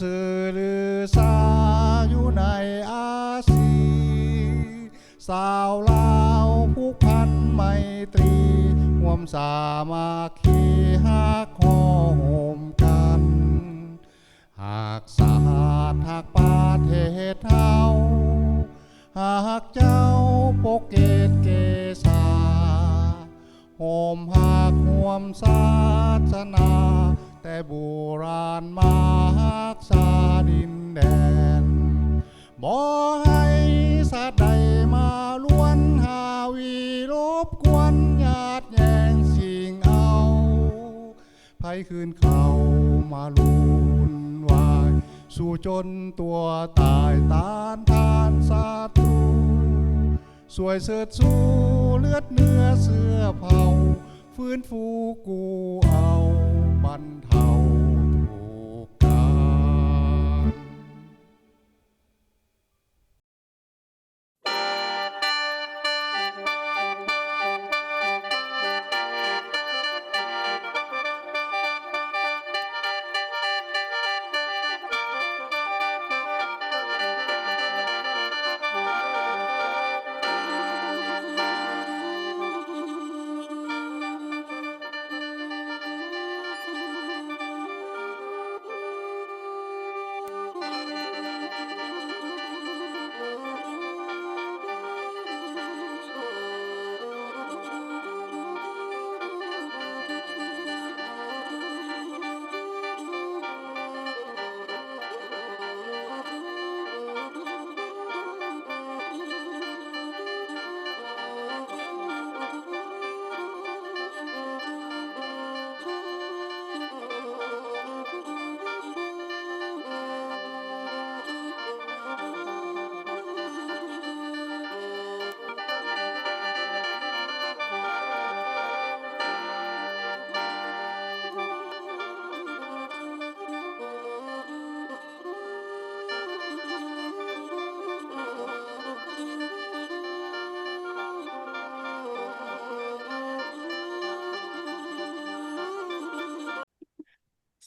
สื่อหรือสาอยู่ในอาซีสาวลาวผูกพันไมตรีร่วมสามัคคีฮักหอโหมกันหากสาดหากประเทศเฮาหากเจ้าปกเกตเกษาโหมหักห่วมศาสนาแต่โบราณมาหักษาดินแดนบ่ให้สัตว์ใดมาล้วนหาวีรบกวนญาติแย่งสิ่งเอาไผคืนเขามาลุนวายสู่จนตัวตายตานทานศัตรูสวยเสดสู้เลือดเนื้อเสื้อเผาฟื้นฟูกูเอาบรรเทาทุกข์การ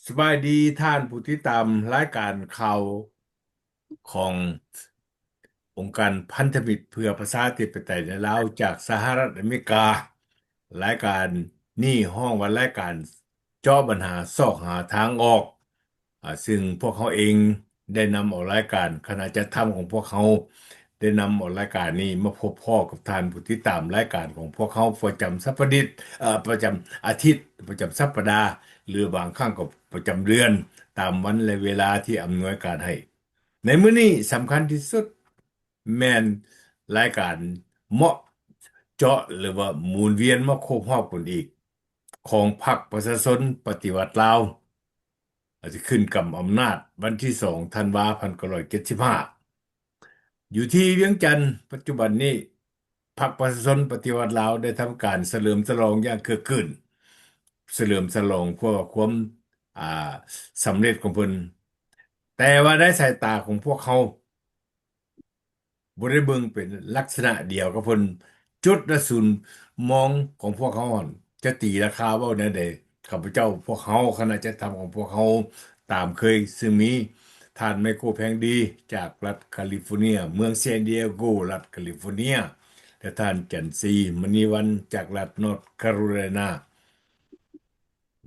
สบายดีท่านผู้ที่ตามรายการข่าวขององค์การพันธมิตรเพื่อประชาธิปไตยในลาวจากสหรัฐอเมริการายการนี่ห้องว่ารายการเจาะปัญหาซอกหาทางออกซึ่งพวกเขาเองได้นำออกรายการคณะจัดทำของพวกเขาได้นำออกรายการนี้มาพบพ่อกับท่านผู้ที่ตามรายการของพวกเขาประจำสัปดาห์ประจำอาทิตย์ประจำสัปดาห์หรือบางครั้งก็ประจำเดือนตามวันและเวลาที่อำนวยการให้ในมื้อนี้สำคัญที่สุดแม่นรายการเหมาะเจาะหรือว่าหมุนเวียนมาครบรอบกันอีกของพรรคประชาชนปฏิวัติลาวอาจจะขึ้นกับอำนาจวันที่2ธันวาคม1975อยู่ที่เวียงจันทน์ปัจจุบันนี้พรรคประชาชนปฏิวัติลาวได้ทำการเฉลิมฉลองอย่างคึกคืนเฉลิมฉลองเพื่อความอ่าสำเร็จของเพิ่นแต่ว่าได้สายตาของพวกเขา บ่ได้เบิ่งเป็นลักษณะเดียวกับเพิ่นจุดและศูนย์มองของพวกเขาหั่นจะตีราคาเว้าแนวใดข้าพเจ้าพวกเขาคณะจัดทำของพวกเขาตามเคยซึ่งมีท่านไมโครแพงดีจากรัฐแคลิฟอร์เนียเมืองซานดิเอโกรัฐแคลิฟอร์เนียและท่านจันทรีมณีวันจากรัฐนอร์ทแคโรไลนา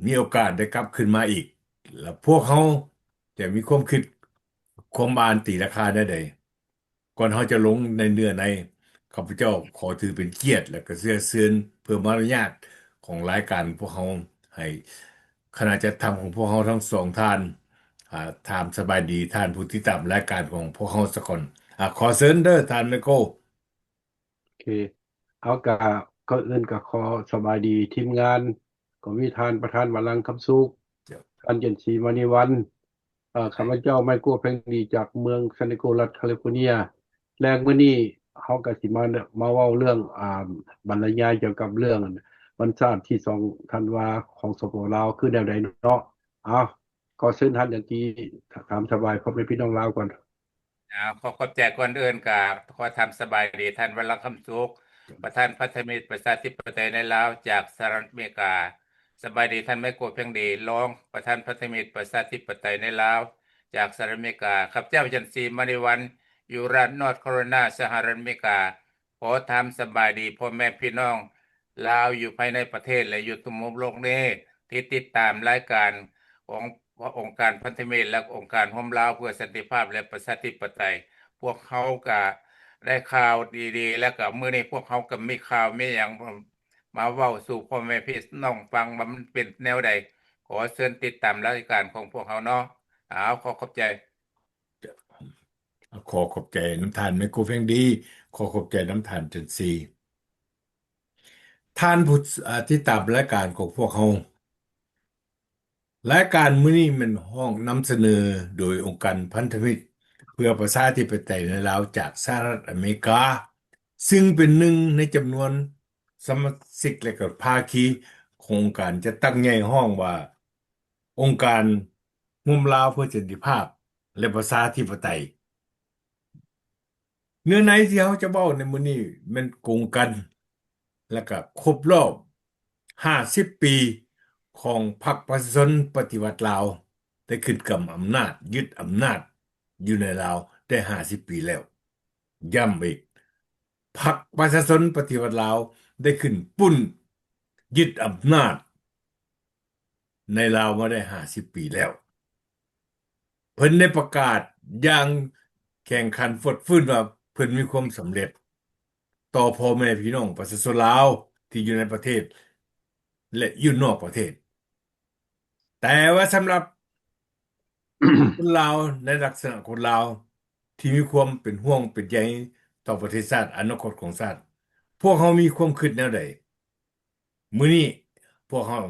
มีโอกาสได้กลับขึ้นมาอีกแล้วพวกเขาจะมีความคิดความอ่านตีราคาได้ใด ก่อนเขาจะลงในเนื้อในข้าพเจ้าขอถือเป็นเกียรติและก็เสื้อเสือนเพื่อมารยาทของรายการพวกเขาให้คณะจัดทำของพวกเขาทั้งสองท่านถามสบายดีท่านผู้ที่ตามรายการของพวกเขาสักคนขอเชิญเด้อท่านไมโครโอเคเอากะก็เอื่นกับขอสบายดีทีมงานก็มีทานประธานวรังคำสุขท่านเจนซีมณีวันข้าพเจ้าไมโครเพลงดีจากเมืองซานดิเอโกรัฐแคลิฟอร์เนียแรงมื้อนี้เฮาก็สิมาเว้าเรื่องบรรยายเกี่ยวกับเรื่องวันชาติที่2ธันวาของสปปลาวคือแนวใดเนาะอ้าวก็เชิญท่านอย่างที่ถามสบายพ่อแม่พี่น้องลาวก่อนขอขอบใจก่อนอื่นกับขอทำสบายดีท่านวรคำสุขประธานพันธมิตรประชาธิปไตยในลาวจากสหรัฐอเมริกาสบายดีท่านไมโครเพียงดีรองประธานพันธมิตรประชาธิปไตยในลาว จากสหรัฐอเมริกาข้าพเจ้าจันทร์ศรีมณีวันอยู่รัฐนอร์ทแคโรไลนาสหรัฐอเมริกาขอถามสบายดีพ่อแม่พี่น้องลาวอยู่ภายในประเทศและอยู่ทั่วมุมโลกนี้ที่ติดตามรายการขององค์การพันธมิตรและองค์การร่วมลาวเพื่อสันติภาพและประชาธิปไตยพวกเขาก็ได้ข่าวดีๆแล้วก็มื้อนี้พวกเขาก็มีข่าวมีหยังมาเว้าสู่พ่อแม่พี่น้องฟังว่ามันเป็นแนวใดขอเชิญติดตามรายการของพวกเขาเนาะขอขอบใจ ขอขอบใจน้ำทานไมโครเฟงดี ขอขอบใจน้ำทานจันทรีท่านผู้ที่ตามรายการของพวกเขารายการมื้อนี้มันห้องนำเสนอโดยองค์การพันธมิตรเพื่อประชาธิปไตยในลาวจากสหรัฐอเมริกาซึ่งเป็นหนึ่งในจำนวนสมาชิกและก็ภาคีโครงการจะตั้งใหญ่ห้องว่าองค์การร่วมลาวเพื่อสันติภาพและประชาธิปไตย เนื้อในที่เขาจะเว้าในมื้อนี้มันกงกันแล้วก็ครบรอบ50ปีของพรรคประชาชนปฏิวัติลาวได้ขึ้นกำอำนาจยึดอำนาจอยู่ในลาวได้50ปีแล้วย้ำอีกพรรคประชาชนปฏิวัติลาวได้ขึ้นปุ้นยึดอำนาจในลาวมาได้50ปีแล้วเพิ่นได้ประกาศอย่างแข่งขันฟดฟื้นว่าเพิ่นมีความสำเร็จ ต่อพ่อแม่พี่น้องประชาชนลาวที่อยู่ในประเทศและอยู่นอกประเทศ แต่ว่าสำหรับ คนลาวในลักษณะคนลาวที่มีความเป็นห่วงเป็นใยต่อประเทศชาติอนาคตของชาติพวกเขามีความคิดแนวใดมื้อนี้พวกเขา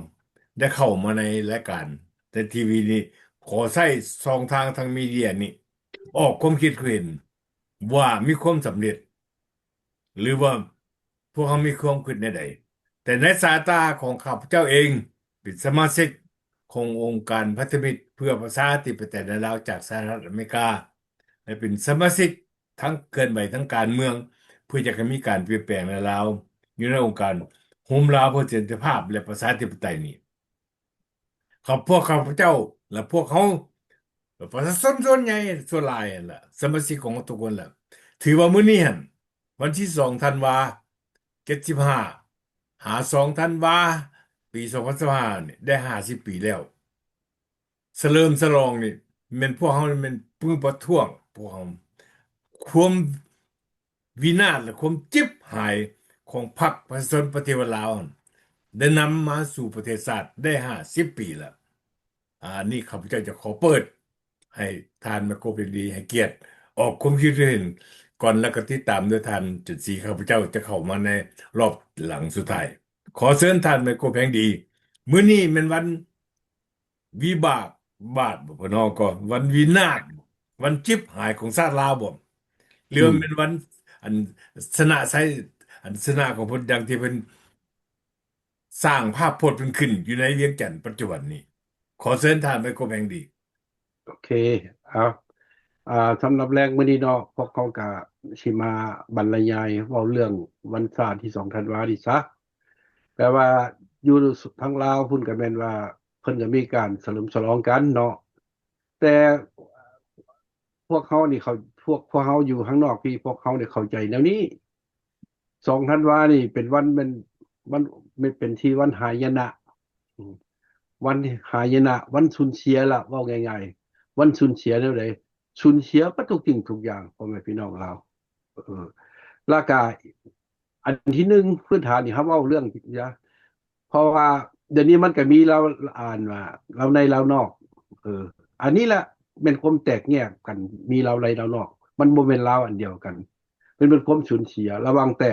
ได้เข้ามาในรายการแต่ทีวีนี้ขอใช้ช่องทางทางมีเดียนี่ออกความคิดเห็นว่ามีความสำเร็จ หรือว่าพวกเขามีความคิดในใดแต่ในสายตาของข้าพเจ้าเองเป็นสมาชิกขององค์การพันธมิตรเพื่อประชาธิปไตยในลาวจากสหรัฐอเมริกาและเป็นสมาชิกทั้งเกินไปทั้งการเมืองเพื่อจะให้มีการเปลี่ยนแปลงในลาวอยู่ในองค์การโฮมลาวเพื่อสันติภาพและประชาธิปไตยนี้พวกข้าพเจ้าและพวกเขาประชาชนส่วนใหญ่ส่วนหลายนั่นล่ะสมาชิกของทุกคนล่ะถือว่ามื้อนี้หั่น วันที่2ธันวา75หา2ธันวาปี2025เนี่ยได้50ปีแล้วเฉลิมฉลองนี่แม่นพวกเฮานี่แม่นปื้อประท้วงพวกเฮาความวินาศและความเจ็บหายของพรรคประชาชนปฏิวัติลาวได้นำมาสู่ประเทศชาติได้50ปีแล้วนี่ข้าพเจ้าจะขอเปิดให้ทานมาโกเป็นดีให้เกียรติออกความคิดเห็นก่อนแล้วก็ติดตามด้วยทานจุดสีข้าพเจ้าจะเข้ามาในรอบหลังสุดท้ายขอเชิญทานไมโครแพงดีมื้อนี้เป็นวันวิบากบาทบ่พนอก็วันวินาศวันจิบหายของชาติลาวบ่หรือมันเป็นวันอันสนะไสอันสนะของเพิ่นดังที่เพิ่นสร้างภาพพจน์เพิ่นขึ้นอยู่ในเวียงจันทน์ปัจจุบันนี้ขอเชิญทานไมโครแพงดี โอเคเอาสำหรับแรกมื้อนี้เนาะพวกเขาก็สิมาบรรยายเว้าเรื่องวันศาสตร์ที่2ธันวานี่ซะแปลว่าอยู่ทางลาวพุ่นก็แม่นว่าเพิ่นก็มีการเฉลิมฉลองกันเนาะแต่พวกเขานี่เขาพวกเขาอยู่ข้างนอกพี่พวกเขาเนี่ยเข้าใจแนวนี้2ธันวานี่เป็นวันมันไม่เป็นที่วันหายนะอืมวันหายนะวันสูญเสียล่ะเว้าง่ายๆวันสูญเสียแนวใดสูญเสียบ่ทุกสิ่งทุกอย่างพ่อแม่พี่น้องลาวแล้วก็อันที่หนึ่งพื้นฐานนี่เฮาเว้าเรื่องเพราะว่าเดี๋ยวนี้มันก็มีเราอ่านว่าเราในเรานอกอันนี้แหละเป็นความแตกแยกกันมีเราในเรานอกมันบ่แม่นลาวอันเดียวกันเป็นความสูญเสียระหว่างแต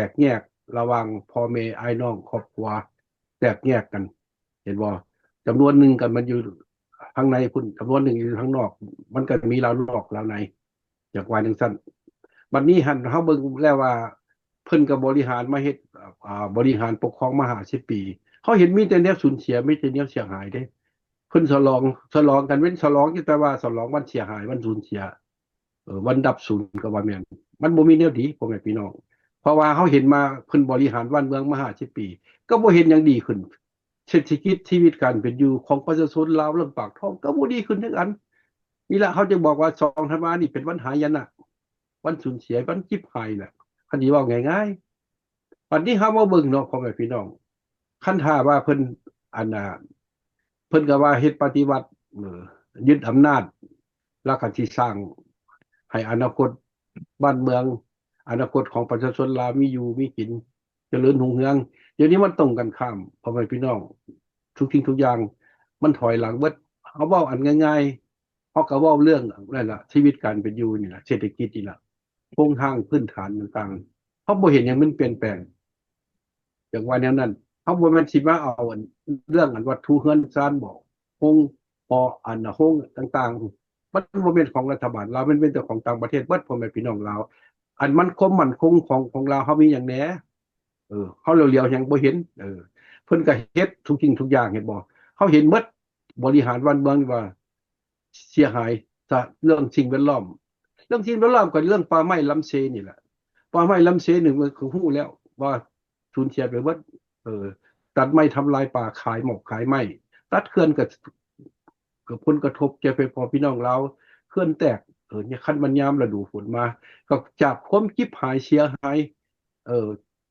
กแยกระหว่างพ่อแม่อ้ายน้องครอบครัวแตกแยกกันเห็นบ่จำนวนหนึ่งกันมันอยู่ข้างในพุ่นจำนวนหนึ่งอยู่ข้างนอกมันก็มีเรานอกเราในจากว่าจังซั่นบัดนี้หันเฮาเบิ่งแล้วว่าเพิ่นก็บริหารมาเฮ็ดบริหารปกครองมา50ปีเขาเห็นมีแต่แนวสูญเสียมีแต่แนวเสียหายเด้เพิ่นฉลองกันเว้นฉลองอยู่แต่ว่าฉลองวันเสียหายวันสูญเสียวันดับศูนย์ก็ว่าแม่นมันบ่มีแนวดีพ่อแม่พี่น้องเพราะว่าเฮาเห็นมาเพิ่นบริหารบ้านเมืองมา50ปีก็บ่เห็นหยังดีขึ้นเศรษฐกิจชีวิตการเป็นอยู่ของประชาชนลาวเรื่องปากท้องก็บ่ดีขึ้นจักอัน นี่ละเขาจะบอกว่า2 ธันวานี่เป็นวันหายนะวันสูญเสียวันจิบหายน่ะคันสิเว้าง่ายๆวันนี้เฮามาเบิ่งเนาะพ่อแม่พี่น้องคันถ้าว่าเพิ่นอันน่ะเพิ่นก็ว่าเฮ็ดปฏิวัติยึดอำนาจแล้วก็สิสร้างให้อนาคตบ้านเมืองอนาคตของประชาชนลาวมีอยู่มีกินเจริญรุ่งเรืองเดี๋ยวนี้มันตรงกันข้ามพ่อแม่พี่น้องทุกสิ่งทุกอย่างมันถอยหลังเบิดเอาเว้าอันง่ายๆเฮาก็เว้าเรื่องนั่นล่ะชีวิตการเป็นอยู่นี่ล่ะเศรษฐกิจนี่ล่ะโครงสร้างพื้นฐานต่างๆเฮาบ่เห็นหยังมันเปลี่ยนแปลง อย่างว่าแนวนั้นเขาบ่แม่นสิมาเอาเรื่องวัตถุเฮือนซ่านบอกโรงปอโรงต่างๆมันบ่แม่นของรัฐบาลลาวมันเป็นแต่ของต่างประเทศเบิดพ่อแม่พี่น้องลาวอันมั่นคงของลาวเฮามีหยังแหน่เฮาเหลียวๆยังบ่เห็นเพิ่นก็เฮ็ดทุกสิ่งทุกอย่างเห็นบ่เฮาเห็นหมดบริหารบ้านเมืองว่าเสียหายจากเรื่องสิ่งแวดล้อมเรื่องสิ่งแวดล้อมก็เรื่องป่าไม้ลำเซนี่แหละป่าไม้ลำเซนี่มันคือฮู้แล้วว่า สูญเสียไปว่าตัดไม้ทำลายป่าขายหมอกขายไม้ตัดเขื่อนกับผลกระทบแก่พอพี่น้องเราเขื่อนแตกเนี่ยคันมันยามฤดูฝนมาก็จากความจิบหายเสียหาย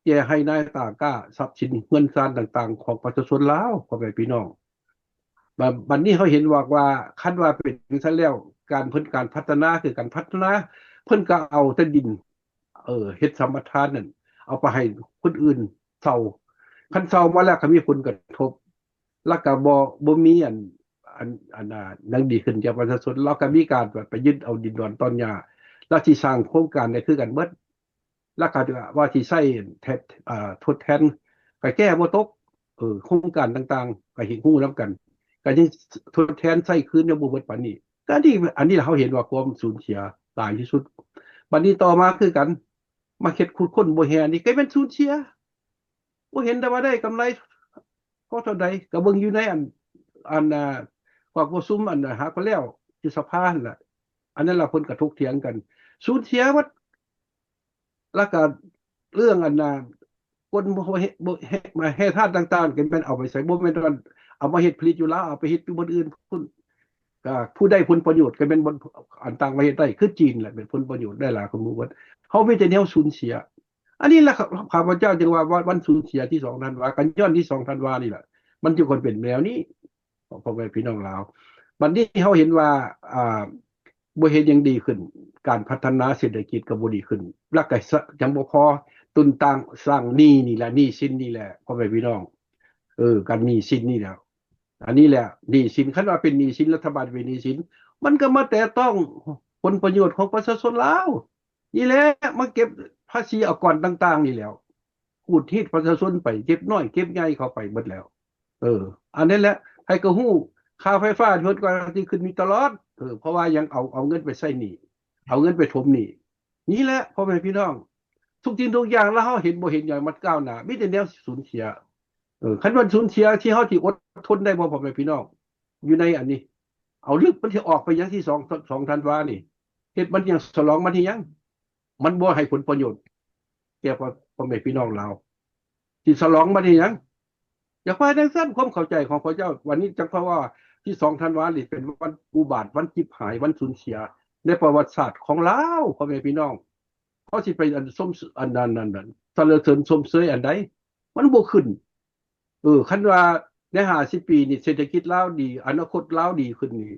แก่ให้นายตากล้าทรัพย์สินเงินทรานต่างๆของประชาชนลาวพ่อแม่พี่น้องบัดนี้เขาเห็นว่าคันว่าเป็นจังซั่นแล้วการพัฒนาคือการพัฒนาเพิ่นก็เอาแต่ดินเฮ็ดสัมปทานนั่นเอาไปให้คนอื่นเซาคันเซามาแล้วก็มีผลกระทบแล้วก็บ่มีนังดีขึ้นจากประชาชนแล้วก็มีการไปยึดเอาดินดอนตอนหญ้าแล้วสิสร้างโครงการได้คือกันเบิดแล้วก็ว่าสิใช้ทดแทนก็แก้บ่ตกโครงการต่างๆก็เห็นฮู้นํกันก็ยังทดแทนใช้คืนยังบ่เบิดปานนี้ก็อันนี้เราเห็นว่าความสูญเสียหลายที่สุดบัดนี้ต่อมาคือกันมาเฮ็ดขุดค้นบ่แฮนี่ก็เป็นสูญเสียบ่เห็นแต่ว่าได้กำไรพอเท่าใดก็เบิ่งอยู่ในกว่าประชุมหาก็แล้วที่สภานั่นล่ะอันนั้นล่ะเพิ่นก็ถกเถียงกันสูญเสียหมดแล้วก็เรื่องคนบ่เฮ็ดมาให้ทานต่างๆก็เป็นเอาไปใส่บ่แม่นว่าเอามาเฮ็ดผลิตอยู่ลาวเอาไปเฮ็ดอยู่บนอื่นพุ่นก็ผู้ได้ผลประโยชน์ก็เป็นบนต่างประเทศได้คือจีนแหละเป็นผลประโยชน์ได้หลายคนหมู่เบิดเฮามีแต่แนวสูญเสียอันนี้แหละข้าพเจ้าจึงว่าวันสูญเสียที่2ธันวากันย้อนที่2ธันวานี่แหละมันจึงคนเป็นแนวนี้พ่อแม่พี่น้องลาวบัดนี้เฮาเห็นว่าบ่เฮ็ดหยังดีขึ้นการพัฒนาเศรษฐกิจก็บ่ดีขึ้นแล้วก็ยังบ่พอตุนต่างสร้างหนี้นี่แหละหนี้สินนี่แหละพ่อแม่พี่น้องการหนี้สินนี่แหละอันนี้แหละหนี้สินคันว่าเป็นหนี้สินรัฐบาลเป็นหนี้สินมันก็มาแต่ต้องผลประโยชน์ของประชาชนลาวนี่แหละมาเก็บภาษีอากรต่างๆนี่แล้วกูดฮีดประชาชนไปเก็บน้อยเก็บใหญ่เข้าไปหมดแล้วอันนั้นแหละให้ก็ฮู้ค่าไฟฟ้าเพิ่นก็สิขึ้นมีตลอดเพราะว่ายังเอาเงินไปใช้หนี้เอาเงินไปถมหนี้นี่แหละพ่อแม่พี่น้องทุกสิ่งทุกอย่างแล้วเฮาเห็นบ่เห็นอย่างมันก้าวหน้ามีแต่แนวสูญเสียคันว่าสูญเสียที่เฮาสิอดทนได้บ่พ่อแม่พี่น้องอยู่ในอันนี้เอาลึกมันสิออกไปอย่างที่2ธันวานี่เฮ็ดมันยังฉลองมันที่ยังมันบ่ให้ผลประโยชน์แก่พ่อแม่พี่น้องลาวสิฉลองมันที่ยังอย่าว่าจังซั่นความเข้าใจของพระเจ้าวันนี้จังเพราะว่าที่2ธันวานี่เป็นวันอุบาทวันจิบหายวันสูญเสียในประวัติศาสตร์ของลาวพ่อแม่พี่น้องเขาสิไปส้มอันนั้นสรรเสริญชมเชยอันใดมันบ่ขึ้นคันว่าใน50ปีนี่เศรษฐกิจลาวดีอนาคตลาวดีขึ้นนี่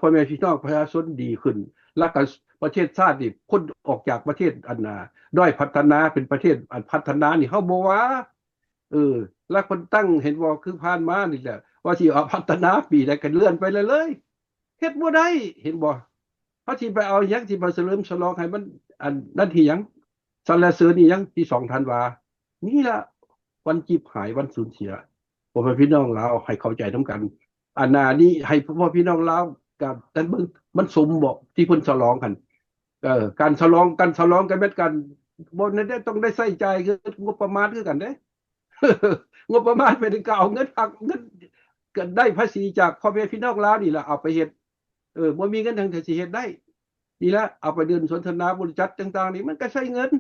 พ่อแม่พี่น้องประชาชนดีขึ้นแล้วก็ประเทศชาตินี่คนออกจากประเทศด้อยพัฒนาเป็นประเทศพัฒนานี่เฮาบ่ว่าแล้วคนตั้งเห็นว่าคือผ่านมานี่แหละว่าสิเอาพัฒนาปีใดก็เลื่อนไปเลยเฮ็ดบ่ได้เห็นบ่เฮาสิไปเอาหยังสิมาเฉลิมฉลองให้มันนั่นที่หยังสรรเสริญนี่หยังที่2ธันวานี่ล่ะวันจิบหายวันสูญเสียพ่อแม่พี่น้องลาวให้เข้าใจนำกันนี้ให้พ่อพี่น้องลาวกับกันเบิ่งมันสมบ่ที่เพิ่นฉลองกันการฉลองกันแม่นกันบ่ได้ต้องได้ใช้จ่ายคืองบประมาณคือกันเด้ งบประมาณไปถึงก็เอาเงินฝากเงินก็ได้ภาษีจากพ่อแม่พี่น้องลาวนี่ล่ะเอาไปเฮ็ดบ่มีเงินทางสิเฮ็ดได้นี่ล่ะเอาไปเดินสนทนาบริษัทต่างๆนี่มันก็ใช้เงิน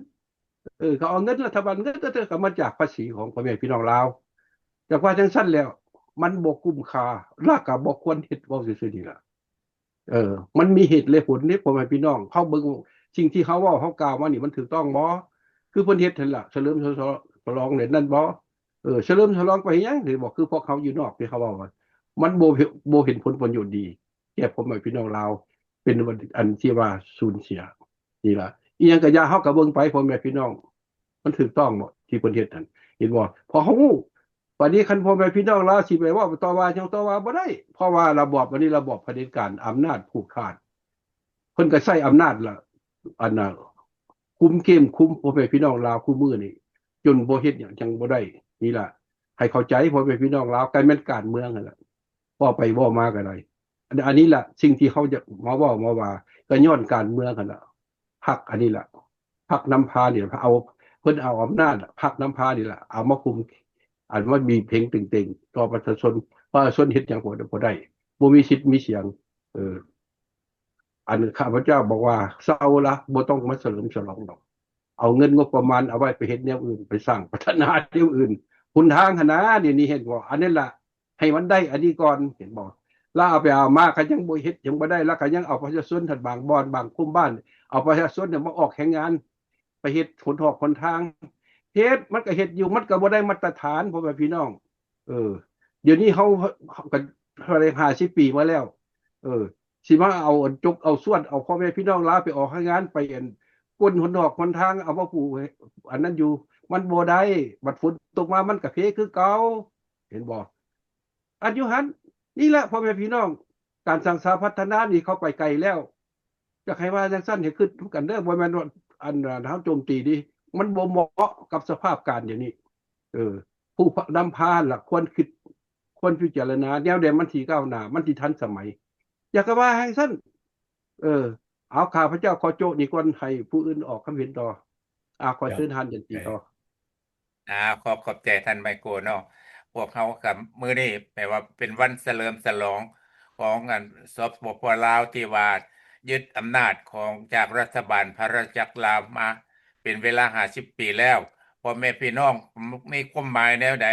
เขาเอาเงินรัฐบาลเงินก็มาจากภาษีของพ่อแม่พี่น้องลาวแต่ว่าจังซั่นแล้วมันบ่คุ้มค่าราคาบ่ควรเฮ็ดเว้าซื่อๆนี่ล่ะ มันมีเหตุและผลนี่พ่อแม่พี่น้องเขาเบิ่งสิ่งที่เขาเว้าเขากล่าวมานี่มันถูกต้องบ่คือเพิ่นเฮ็ดนั่นล่ะเฉลิมฉลองเนี่ยนั่นบ่เฉลิมฉลองไปหยังนี่บอกคือพวกเขาอยู่นอกที่เขาเว้าว่ามันบ่เห็นผลประโยชน์ดีแก่พ่อแม่พี่น้องลาวเป็นอันที่ว่าสูญเสียนี่ล่ะอีหยังก็อย่าเฮาก็เบิ่งไปพ่อแม่พี่น้องมันถูกต้องบ่ที่เพิ่นเฮ็ดนั่นเห็นบ่พอเขาฮู้วันนี้คันพ่อแม่พี่น้องลาวสิไปว่าต่อว่าจังต่อว่าบ่ได้เพราะว่าระบอบอันนี้ระบอบเผด็จการอำนาจผูกขาดเพิ่นก็ใช้อำนาจล่ะอันน่ะคุมเข้มคุมพ่อแม่พี่น้องลาวคู่มือนี่จนบ่เฮ็ดหยังจังบ่ได้นี่ล่ะให้เข้าใจพ่อแม่พี่น้องลาวการแม่นการเมืองนั่นล่ะเว้าไปเว้ามาก็ได้อันนี้ล่ะสิ่งที่เขาจะมาเว้ามาว่าก็ย้อนการเมืองกันล่ะพรรคอันนี้ล่ะพรรคนำพานี่เอาเพิ่นเอาอำนาจพรรคนำพานี่ล่ะเอามาคุมอันว่ามีเพลงเต็งๆต่อประชาชนว่าชนเฮ็ดหยังบ่ได้บ่มีสิทธิ์มีเสียงเออ อันข้าพเจ้าบอกว่าเศร้าละบ่ต้องมาเฉลิมฉลองดอกเอาเงินงบประมาณเอาไว้ไปเฮ็ดแนวอื่นไปสร้างพัฒนาแนวอื่นคุณทางหนนะเดี๋ยวนี้เห็นบ่อันนี้ล่ะให้มันได้อันนี้ก่อนเห็นบ่แล้วเอาไปเอามาก็ยังบ่เฮ็ดยังบ่ได้แล้วก็ยังเอาประชาชนทันบางบ่อนบางคุมบ้านเอาประชาชนเนี่ยมาออกแข่งงานไปเฮ็ดขนทอกคนทางเฮ็ดมันก็เฮ็ดอยู่มันก็บ่ได้มาตรฐานพ่อแม่พี่น้องเออเดี๋ยวนี้เขาก็อะไร50 ปีมาแล้วเออ สิมาเอาจกเอาส่วนเอาพ่อแม่พี่น้องลาวไปออกงานไปก้นหนดอกคนทางเอามาปลูกอันนั้นอยู่มันบ่ได้บัดฝนตกมามันก็เพคือเก่าเห็นบ่อันอยู่หันนี่แหละพ่อแม่พี่น้องการสร้างสาพัฒนานี่เขาไปไกลแล้วจะให้ว่าจังซั่นให้ขึ้นทุกกันเด้อบ่แม่นว่าอันเฮาโจมตีดิมันบ่เหมาะกับสภาพการอย่างนี้เออผู้นำพาล่ะควรพิจารณาแนวใดมันสิก้าวหน้ามันสิทันสมัย อยากจะว่าให้สั้นเออเอาข้าพเจ้าขอโจนี่ก่อนให้ผู้อื่นออกความเห็นต่อขอเชิญทานยันตีต่อ ขอบใจท่านไมโครเนาะพวกเขากับมื้อนี้แปลว่าเป็นวันเฉลิมฉลองของงานสปปลาวที่ว่ายึดอำนาจของจากรัฐบาลพระราชจักรลาวมาเป็นเวลา50 ปีแล้วพ่อแม่พี่น้องมีความหมายแนวใด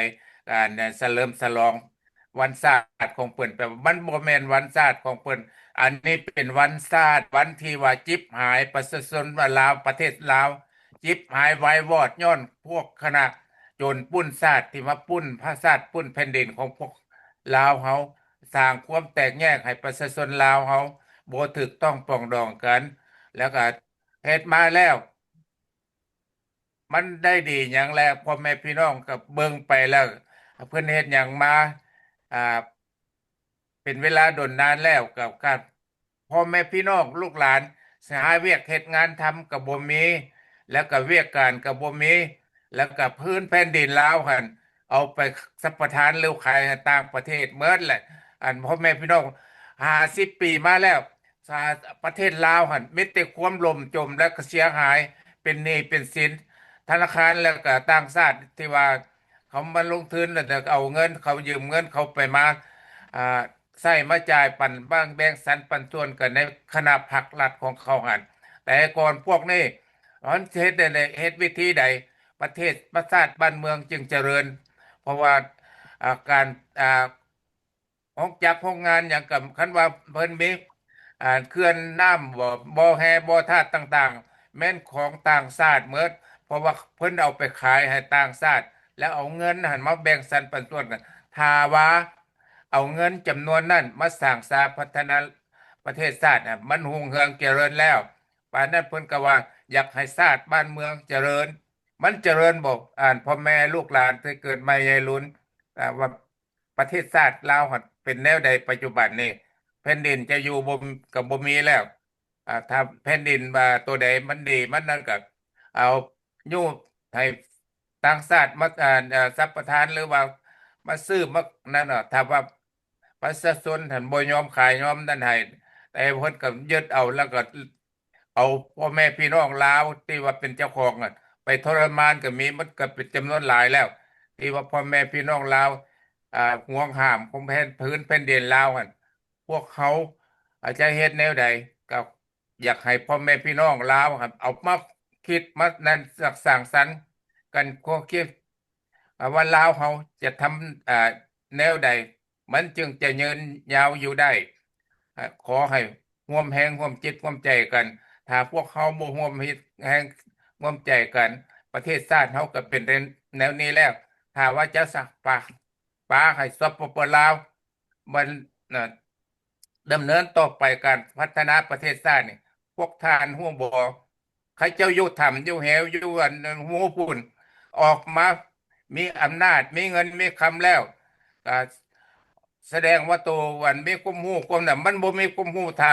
การเฉลิมฉลองวันชาติของเพิ่นแปลว่ามันบ่แม่นวันชาติของเพิ่นอันนี้เป็นวันชาติวันที่ว่าจิบหายประชาชนว่าลาวประเทศลาวจิบหายวายวอดย้อนพวกคณะโจรปุ้นชาติที่มาปุ้นพระชาติปุ้นแผ่นดินของพวกลาวเฮาสร้างความแตกแยกให้ประชาชนลาวเฮาบ่ถูกต้องปรองดองกัน แล้วก็เฮ็ดมาแล้ว มันได้ดีอย่างแรกพ่อแม่พี่น้องกับเบิ่งไปแล้วเพิ่นเฮ็ดหยังมาอ่าเป็นเวลาดนนานแล้วกับการพ่อแม่พี่น้องลูกหลานสิหาเวียกเฮ็ดงานทำก็บ่มีแล้วก็เวียกการก็บ่มีแล้วก็พื้นแผ่นดินลาวหั่นเอาไปสัมปทานหรือขายให้ต่างประเทศหมดแหละอันพ่อแม่พี่น้อง50 ปีมาแล้วสาประเทศลาวหั่นมีแต่ความล่มจมและก็เสียหายเป็นหนี้เป็นสิน ธนาคารแล้วก็ต่างชาติที่ว่าเขามาลงทุนแล้วแต่เอาเงินเขายืมเงินเขาไปมาอ่าใส่มาจ่ายปันบ้างแบ่งสรรปันส่วนกันในคณะภาครัฐของเขาหันแต่ก่อนพวกนี้มันเฮ็ดได้เฮ็ดวิธีใดประเทศประชาติบ้านเมืองจึงเจริญเพราะว่าการห้องจักรห้องงานอย่างกับคันว่าเพิ่นมีเขื่อนน้ำบ่อแฮบ่อธาตุต่างๆแม่นของต่างชาติเมื่อ เพราะว่าเพิ่นเอาไปขายให้ต่างชาติแล้วเอาเงินหันมาแบ่งสรรปันส่วนกันถ้าว่าเอาเงินจำนวนนั้นมาสร้างสาพัฒนาประเทศชาติมันรุ่งเรืองเจริญแล้วป่านนั้นเพิ่นก็ว่าอยากให้ชาติบ้านเมืองเจริญมันเจริญบ่พ่อแม่ลูกหลานที่เกิดมาใหญ่ลุ้นว่าประเทศชาติลาวหั่นเป็นแนวใดปัจจุบันนี้แผ่นดินจะอยู่บ่ก็บ่มีแล้วถ้าแผ่นดินว่าตัวใดมันดีมันนั่นก็ เอายูให้ต่างชาติมาสัมปทานหรือว่ามาซื้อมานั่นน่ะถ้าว่าประชาชนท่านบ่ยอมขายยอมนั่นให้แต่เพิ่นก็ยึดเอาแล้วก็เอาพ่อแม่พี่น้องลาวที่ว่าเป็นเจ้าของไปทรมานก็มีมันก็เป็นจำนวนหลายแล้วที่ว่าพ่อแม่พี่น้องลาวห่วงห้ามของแผ่นพื้นแผ่นดินลาวหั่นพวกเขาอาจจะเฮ็ดแนวใดก็อยากให้พ่อแม่พี่น้องลาวครับเอามา คิดมานั้นสร้างสรรค์กันก็คิดว่าลาวเขาจะทำแนวใดมันจึงจะยืนยาวอยู่ได้ขอให้ ร่วมแรงร่วมจิตร่วมใจกัน ถ้าพวกเขาบ่ร่วมเฮ็ดแรงร่วมใจกัน ประเทศชาติเฮาก็เป็นแนวนี้แล้ว ถ้าว่าจะสักปาให้สปปลาวมันน่ะดำเนินต่อไปการพัฒนาประเทศชาตินี่พวกท่านฮู้บ่ใครเจ้าอยู่ถ้ำอยู่เหวอยู่อันหูพุ่นออกมามีอำนาจมีเงินมีคำแล้วก็แสดงว่าตัววันมีความรู้ความน่ะมันบ่มีความรู้ท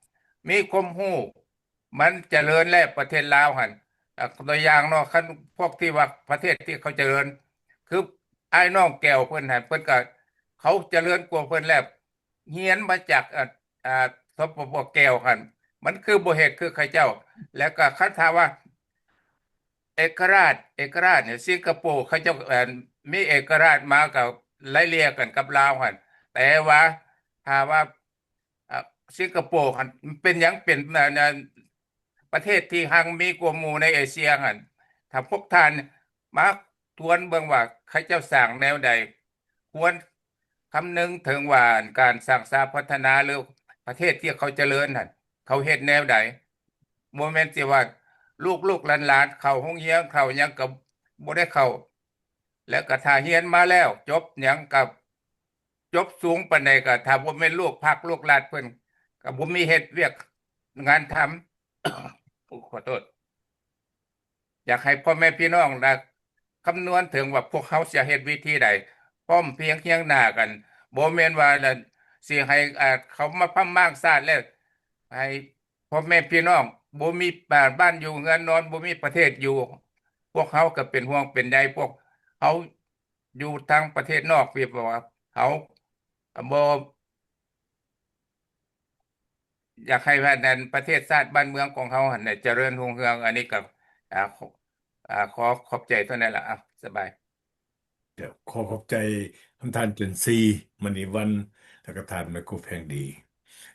ำมีความรู้มันเจริญแล้วประเทศลาวหั่นตัวอย่างเนาะคันพวกที่ว่าประเทศที่เขาเจริญ คือไอ้น้องแก้วเพิ่นหั่นเพิ่นก็เขาเจริญกว่าเพิ่นแล้วเรียนมาจากอ่าสปปแก้วหั่นมันคือบ่เฮ็ดคือเขาเจ้า แล้วก็คันถามว่าเอกราชเนี่ยสิงคโปร์เขาเจ้ามีเอกราชมากับไล่เลี่ยกันกับลาวหั่นแต่ว่าถ้าว่าอ่าสิงคโปร์หั่นมันเป็นหยังเป็นประเทศที่หังมีกว่าหมู่ในเอเชียหั่นถ้าพวกท่านมาทวนเบิ่งว่าเขาเจ้าสร้างแนวใดควรคำนึงถึงว่าการสร้างสรรค์พัฒนาหรือประเทศที่เขาเจริญหั่นเขาเฮ็ดแนวใดบ่แม่นสิว่า ลูกๆหลานๆเข้าโรงเรียนเข้าหยังก็บ่ได้เข้าแล้วก็ถ้าเรียนมาแล้วจบหยังก็จบสูงปานใดก็ถ้าบ่แม่นลูกพรรคลูกหลานเพิ่นก็บ่มีเฮ็ดเวียกงานทำ ขอโทษอยากให้พ่อแม่พี่น้องนะคำนวณถึงว่าพวกเขาจะเฮ็ดวิธีใดพร้อมเพรียงเคียงหน้ากันบ่แม่นว่านั่นสิให้เขามาพำม่างชาติแล้วให้พ่อแม่พี่น้องบ่มีบ้านอยู่เรือนนอนบ่มีประเทศอยู่พวกเขาก็เป็นห่วงเป็นใยพวกเขาอยู่ทางประเทศนอกเรียกว่าเขาก็บ่อยากให้ว่านั่นประเทศชาติบ้านเมืองของเขาหั่นน่ะเจริญรุ่งเรืองอันนี้ก็อ่าขอขอขอบใจเท่านั้นล่ะสบาย เดี๋ยวขอขอบใจท่านจุนซีมณีวันแล้วก็ท่านไมโครแพงดี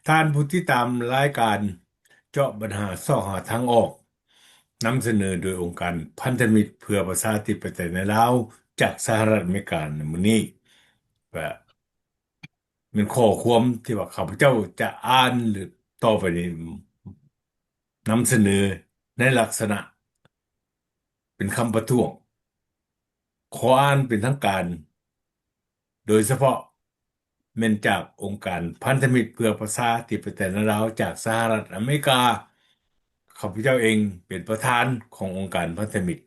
ท่านผู้ที่ตามรายการเจาะปัญหาซอกหาทางออกนำเสนอโดยองค์การพันธมิตรเพื่อประชาธิปไตยในลาวจากสหรัฐอเมริกาในมื้อนี้ก็เป็นข้อความที่ว่าข้าพเจ้าจะอ่านหรือต่อไปนี้นำเสนอในลักษณะเป็นคำประท้วงขออ่านเป็นทางการ โดยเฉพาะเม่นจากองค์การพันธมิตรเพื่อประชาธิปไตยลาวจากสหรัฐอเมริกาข้าพเจ้าเองเป็นประธานขององค์การพันธมิตร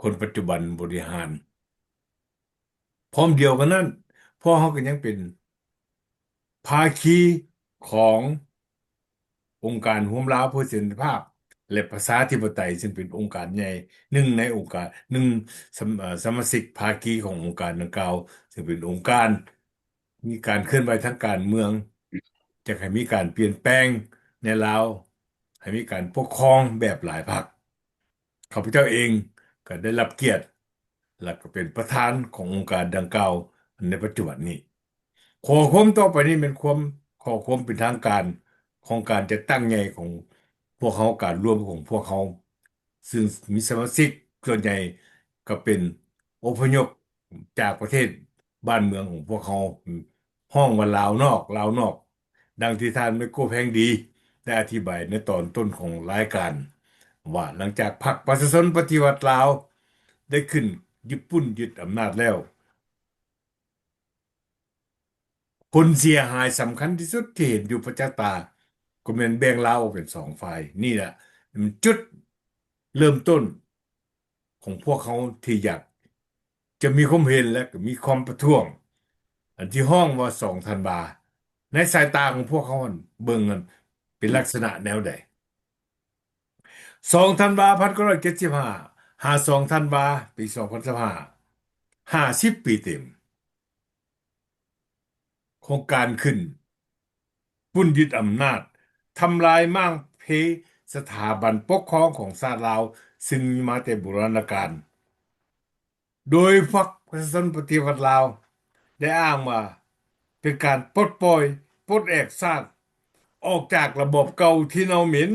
คนปัจจุบันบริหารพร้อมเดียวกันนั้นพ่อเขาก็ยังเป็นภาคีขององค์การร่วมลาวเพื่อสันติภาพและประชาธิปไตยซึ่งเป็นองค์การใหญ่หนึ่งในองค์การหนึ่งสมาชิกภาคีขององค์การดังกล่าวซึ่งเป็นองค์การมีการเคลื่อนไหวทางการเมืองจะให้มีการเปลี่ยนแปลงในลาวให้มีการปกครองแบบหลายพรรคข้าพเจ้าเองก็ได้รับเกียรติและก็เป็นประธานขององค์การดังกล่าวในปัจจุบันนี้ ขอความต่อไปนี้เป็นความขอความเป็นทางการของการจัดตั้งใหญ่ของพวกเขาการร่วมของพวกเขาซึ่งมีสมาชิกส่วนใหญ่ก็เป็นอพยพจากประเทศบ้านเมืองของพวกเขาห้องว่าลาวนอกดังที่ท่านไมโครแพงดีได้อธิบายในตอนต้นของรายการว่าหลังจากพรรคประชาชนปฏิวัติลาวได้ขึ้นญี่ปุ่นยึดอำนาจแล้ว ผลเสียหายสำคัญที่สุดที่เห็นอยู่ประจักษ์ตาก็เป็นแบ่งลาวออกเป็นสองฝ่ายนี่แหละมันจุดเริ่มต้นของพวกเขาที่อยากจะมีความเห็นและก็มีความประท้วงอันที่ห้องว่า2,000 บาทในสายตาของพวกเขาเบิ่งกันเป็นลักษณะแนวใด2,000 บาท197552,000 บาทปี201550 ปีเต็มของการขึ้น ปุ้นยึดอำนาจทำลายมั่งเพสถาบันปกครองของชาติลาวซึ่งมีมาแต่โบราณกาลโดยพรรคประชาชนปฏิวัติลาวได้อ้างว่าเป็นการปลดปล่อยปลดแอกชาติออกจากระบบเก่าที่เน่าเหม็น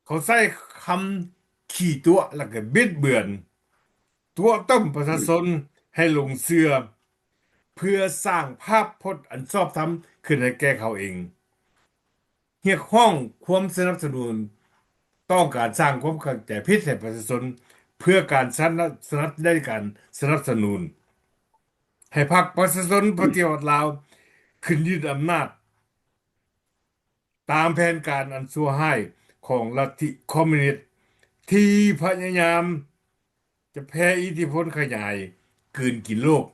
เขาใช้คำขี่ตัวแล้วก็บิดเบือนตัวต้มประชาชนให้หลงเชื่อเพื่อสร้างภาพพจน์อันชอบธรรมขึ้นให้แก่เขาเอง เรียกร้องความสนับสนุนต้องการสร้างความเข้าใจผิดให้ประชาชนเพื่อการสนับได้การสนับสนุนให้พรรคประชาชนปฏิวัติลาวขึ้นยึดอำนาจตามแผนการอันชั่วร้ายของลัทธิคอมมิวนิสต์ที่พยายามจะแผ่อิทธิพลขยายกลืนกินโลก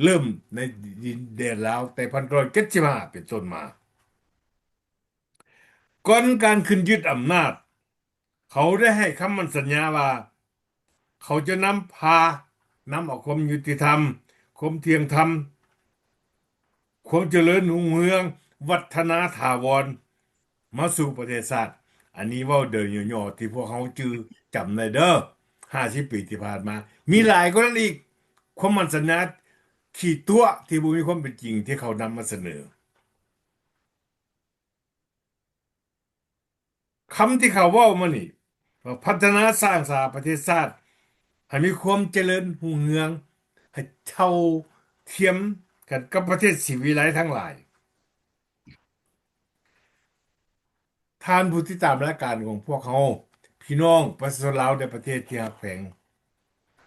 เริ่มในดินแดนลาวแต่1975เป็นต้นมาก่อนการขึ้นยึดอำนาจเขาได้ให้คำมั่นสัญญาว่าเขาจะนำเอาความยุติธรรมความเที่ยงธรรมความเจริญรุ่งเรืองวัฒนาถาวรมาสู่ประเทศชาติอันนี้เว่าเดินย่อๆที่พวกเขาจือจำได้เด้อ50 ปีที่ผ่านมามีหลายกว่านั้นอีกความมั่นสัญญาขีดตัวที่บ่มีความเป็นจริงที่เขานำมาเสนอคำที่เขาเว้ามานี่ว่าพัฒนาสร้างสาประเทศชาติให้มีความเจริญรุ่งเรืองให้เท่าเทียมกันกับประเทศศรีวิไลซ์ทั้งหลายท่านผู้ที่ตามรายการของพวกเขาพี่น้องประชาชนลาวในประเทศที่ฮักแพง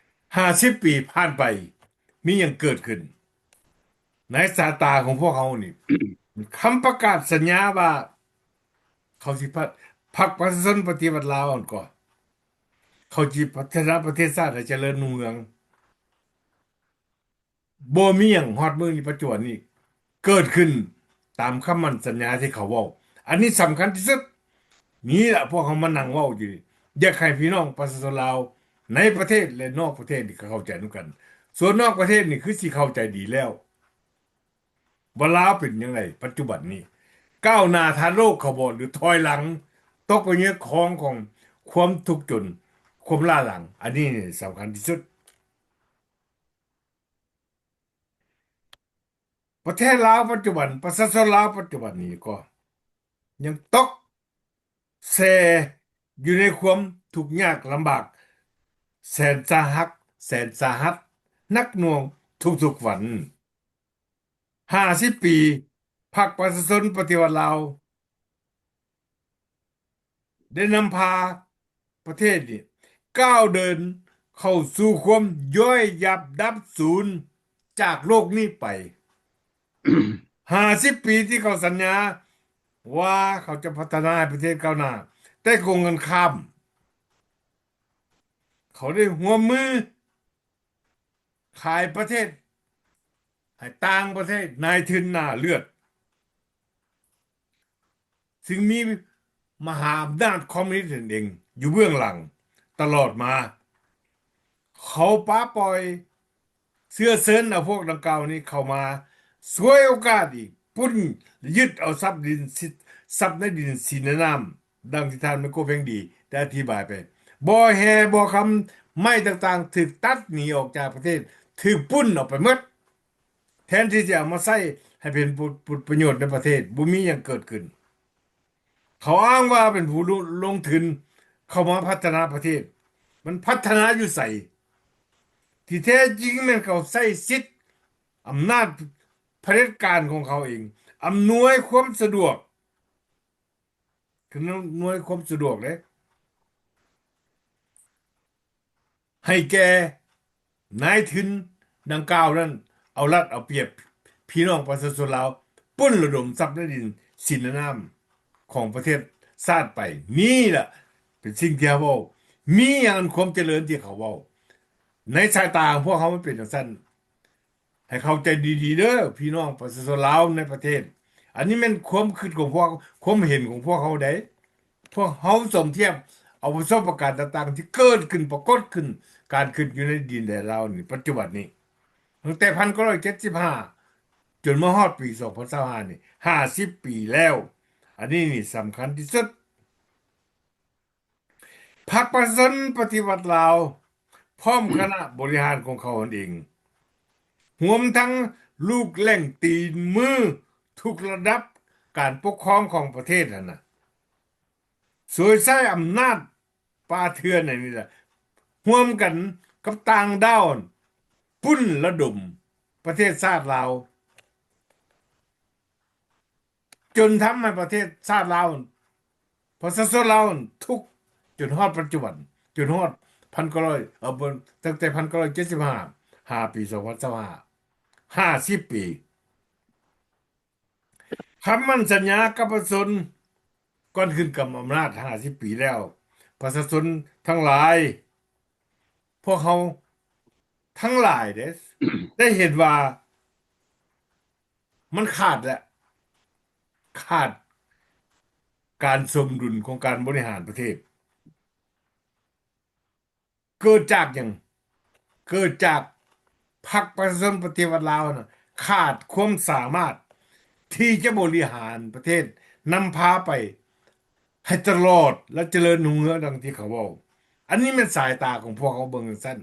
50 ปีผ่านไปมีหยังเกิดขึ้นในสายตาของพวกเขานี่ คำประกาศสัญญาว่าเขาสิพรรคประชาชนปฏิวัติลาวก่อนเขาสิพัฒนาประเทศชาติให้เจริญรุ่งเรืองบ่มีหยังฮอดมื้อนี้ปัจจุบันนี้เกิดขึ้นตามคำมั่นสัญญาที่เขาเว้าอันนี้สำคัญที่สุดนี่แหละพวกเขามานั่งเว้าอยู่นี่อยากให้พี่น้องประชาชนลาวในประเทศและนอกประเทศนี่เข้าใจนำกันส่วนนอกประเทศนี่คือสิเข้าใจดีแล้วว่าลาวเป็นจังไดปัจจุบันนี้ก้าวหน้าทันโลกเขาบ่หรือถอยหลังตกไปเหยือกของความทุกข์จนความล้าหลังอันนี้นี่สำคัญที่สุดประเทศลาวปัจจุบันประชาชนลาวปัจจุบันนี้ก็ยังตกแช่อยู่ในความทุกข์ยากลำบากแสนสาหัสแสนสาหัสหนักหน่วงทุกๆวัน50 ปีพรรคประชาชนปฏิวัติลาวได้นำพาประเทศนี่ก้าวเดินเข้าสู่ความย่อยยับดับสูญจากโลกนี้ไป 50 ปีที่เขาสัญญาว่าเขาจะพัฒนาให้ประเทศก้าวหน้าแต่โกงกันข้ามเขาได้หัวมือขายประเทศให้ต่างประเทศนายทุนหน้าเลือดซึ่งมีมหาอำนาจคอมมิวนิสต์นั่นเองอยู่เบื้องหลังตลอดมาเขาป้าปล่อยเสื้อเซินเอาพวกดังกล่าวนี้เข้ามาสวยโอกาสอีกปุ้นยึดเอาทรัพย์ในดินสินน้ำดังที่ท่านไมโครเพ่งดีได้อธิบายไปบ่อแห่บ่อคำไม้ต่างๆถูกตัดหนีออกจากประเทศถูกปุ้นออกไปหมดแทนที่จะเอามาใช้ให้เป็นประโยชน์ในประเทศบ่มีหยังเกิดขึ้นเขาอ้างว่าเป็นผู้ลงทุนเข้ามาพัฒนาประเทศมันพัฒนาอยู่ไสที่แท้จริงมันเขาใช้สิทธิ์อำนาจเผด็จการของเขาเองอำนวยความสะดวกคืออำนวยความสะดวกเลยให้แก่นายทุนดังกล่าวนั้นเอารัดเอาเปรียบพี่น้องประชาชนลาวปล้นระดมทรัพย์ในดินสินน้ำของประเทศชาติไปนี่แหละเป็นสิ่งที่เขาเว้ามีอย่างความเจริญที่เขาเว้าในสายตาของพวกเขามันเป็นจังซั่นให้เข้าใจดีๆเด้อพี่น้องประชาชนลาวในประเทศอันนี้มันความคิดของพวกความเห็นของพวกเขาได้พวกเขาสมเทียบเอาประสบการณ์ต่างๆที่เกิดขึ้นปรากฏขึ้นการขึ้นอยู่ในดินแดนลาวนี่ปัจจุบันนี้ตั้งแต่1975จนมาฮอดปี2025นี่50 ปีแล้วอันนี้นี่สำคัญที่สุดพรรคประชาชนปฏิวัติลาวพร้อมคณะบริหารของเขาเองรวมทั้งลูกเล่งตีนมือทุกระดับการปกครองของประเทศนั่นน่ะโดยใช้อำนาจป่าเถื่อนนี่แหละร่วมกันกับต่างด้าวปุ้นระดมประเทศชาติลาว จนทำให้ประเทศชาติลาวประชาชนลาวทุกข์จนฮอดปัจจุบันจนฮอด1900บนตั้งแต่1975 5 ปี2025 50 ปีคำมั่นสัญญากับประชาชนก่อนขึ้นกับอำนาจ50 ปีแล้วประชาชนทั้งหลายพวกเขาทั้งหลายได้เห็นว่ามันขาดแล้วขาดการสมดุลของการบริหารประเทศเกิดจากอย่างเกิดจากพรรคประชาชนปฏิวัติลาวนะขาดความสามารถที่จะบริหารประเทศนำพาไปให้ตลอดและเจริญรุ่งเรืองดังที่เขาบอกอันนี้เป็นสายตาของพวกเขาเบิ่งสั้น